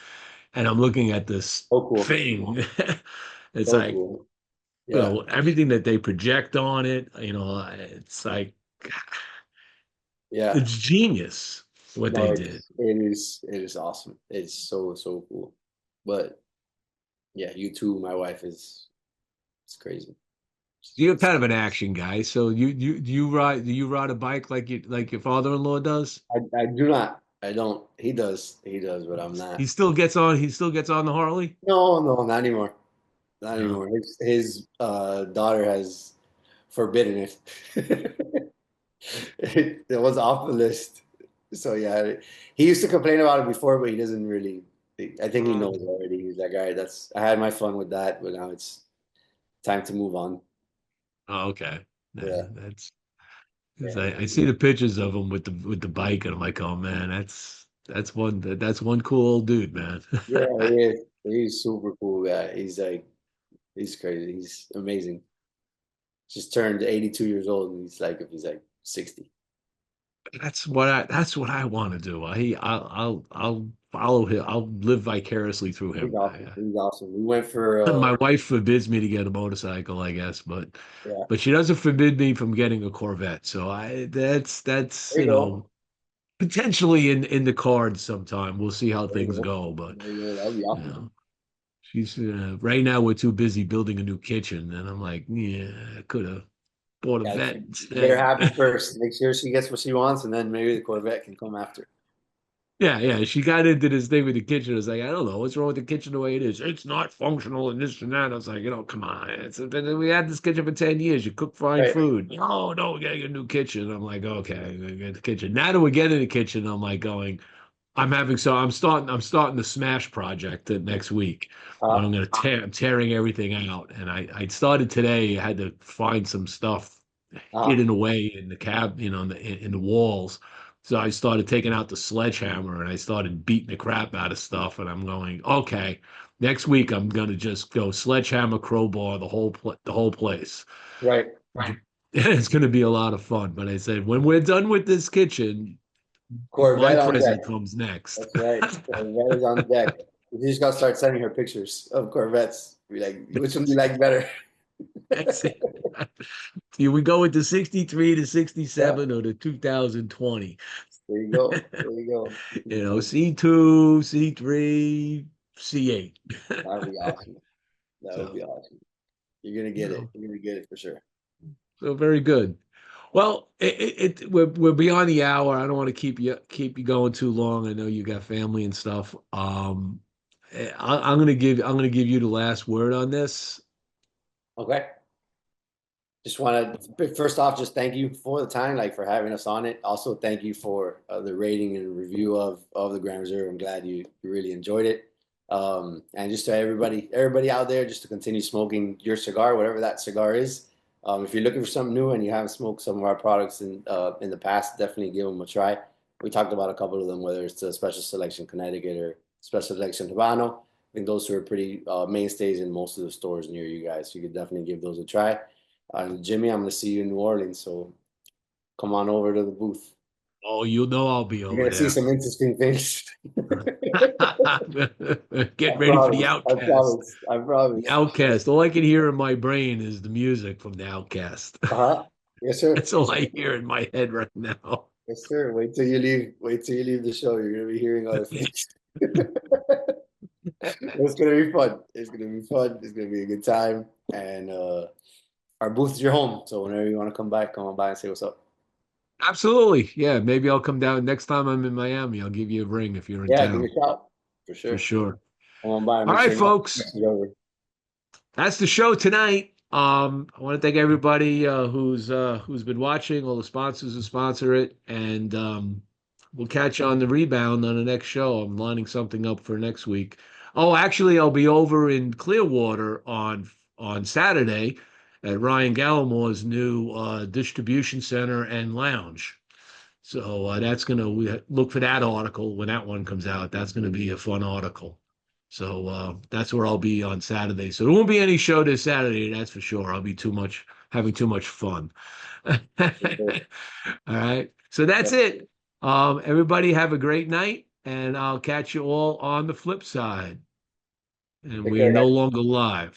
A: and I'm looking at this
C: so cool.
A: thing. It's
C: So
A: like,
C: cool. Yeah.
A: everything that they project on it, it's like
C: Yeah.
A: it's genius what
C: No,
A: they did.
C: it is awesome. It's so cool. But yeah, you too, my wife is it's crazy.
A: You're
C: It's
A: kind of an action guy, so do you ride a bike like your father-in-law does?
C: I do not. I don't. He does, but I'm not.
A: He still gets on the Harley?
C: No, no, not anymore. Not
A: No.
C: anymore. His daughter has forbidden it. It was off the list. So yeah, he used to complain about it before, but he doesn't really. I think he knows
A: Mm.
C: already. He's like, all right, I had my fun with that, but now it's time to move on.
A: Oh, okay.
C: Yeah.
A: That's 'Cause
C: Yeah,
A: I see the pictures of him with the bike, and I'm like, oh man, that's one cool old dude, man.
C: yeah, he is. He's super cool guy. He's like, he's crazy. He's amazing. Just turned 82 years old, and he's like, if he's like 60.
A: That's what I want to do. I'll follow him. I'll live vicariously through
C: He's
A: him.
C: awesome. He's awesome. We went for,
A: My wife forbids me to get a motorcycle, I guess,
C: yeah,
A: but she doesn't forbid me from getting a Corvette. So I that's
C: there you go.
A: potentially in the cards sometime. We'll see how
C: There you
A: things
C: go.
A: go, but
C: There you go. That would be
A: you
C: awesome.
A: know, she's right now we're too busy building a new kitchen, and I'm like, yeah, I could have bought a
C: Yeah,
A: vet
C: get her
A: instead.
C: happy first. Make sure she gets what she wants, and then maybe the Corvette can come after.
A: Yeah, yeah. She got into this thing with the kitchen. It's like, I don't know, what's wrong with the kitchen the way it is? It's not functional and this and that. I was like, come on. We had this kitchen for 10 years. You cook fine
C: Right.
A: food. No, no, we gotta get a new kitchen. I'm like, okay, we get the kitchen. Now that we're getting the kitchen, I'm like going, I'm starting the smash project next week. When
C: Uh,
A: I'm tearing everything out. And I started today. I had to find some stuff
C: uh,
A: hidden away in the in the walls. So I started taking out the sledgehammer and I started beating the crap out of stuff. And I'm going, okay, next week I'm gonna just go sledgehammer, crowbar the whole place.
C: right.
A: It's gonna be a lot of fun. But I said, when we're done with this kitchen, my
C: Corvette on deck.
A: present comes next.
C: That's right. Corvette is on deck. You just gotta start sending her pictures of Corvettes. Be like, which one do you like better?
A: That's it. Do we go with the 63, the
C: Yeah,
A: 67, or the 2020?
C: there you go. There you go.
A: C2, C3, C8.
C: That would be awesome. That would be
A: So,
C: awesome. You're gonna
A: you
C: get it.
A: know,
C: You're gonna get it for sure.
A: so very good. Well, we're beyond the hour. I don't want to keep you going too long. I know you got family and stuff. I'm gonna give you the last word on this.
C: Okay. Just want to first off just thank you for the time, like for having us on it. Also, thank you for the rating and review of the Grand Reserve. I'm glad you really enjoyed it. And just to everybody out there, just to continue smoking your cigar, whatever that cigar is. If you're looking for something new and you haven't smoked some of our products in the past, definitely give them a try. We talked about a couple of them, whether it's the Special Selection Connecticut or Special Selection Habano. I think those two are pretty mainstays in most of the stores near you guys. So you could definitely give those a try. Jimmie, I'm gonna see you in New Orleans, so come on over to the booth.
A: Oh, you know I'll be
C: You're
A: over
C: gonna see
A: there.
C: some interesting things. I
A: Get ready for the
C: promise. I
A: outcast.
C: promise. I
A: The
C: promise.
A: outcast. All I can hear in my brain is the music from the outcast.
C: Uh-huh. Yes, sir.
A: That's all I hear in my head right now.
C: Yes, sir. Wait till you leave. Wait till you leave the show. You're gonna be hearing other things. It's gonna be fun. It's gonna be fun. It's gonna be a good time. And our booth is your home. So whenever you want to come by, come on by and say what's up.
A: Absolutely. Yeah, maybe I'll come down next time I'm in Miami. I'll give you a ring if you're in
C: Yeah, give me
A: town.
C: a shout. For
A: For
C: sure.
A: sure.
C: Come on by and
A: All
C: make
A: right,
C: sure you
A: folks.
C: get over.
A: That's the show tonight. I want to thank everybody who's been watching, all the sponsors who sponsor it, and we'll catch you on the rebound on the next show. I'm lining something up for next week. Oh, actually, I'll be over in Clearwater on Saturday at Ryan Gallimore's new distribution center and lounge. So that's gonna we look for that article when that one comes out. That's gonna be a fun article. So that's where I'll be on Saturday. So there won't be any show this Saturday, that's for sure. I'll be having too much fun. All right. So that's it. Everybody have a great night, and I'll catch you all on the flip side. And
C: Take
A: we are
C: care,
A: no
C: guys.
A: longer live.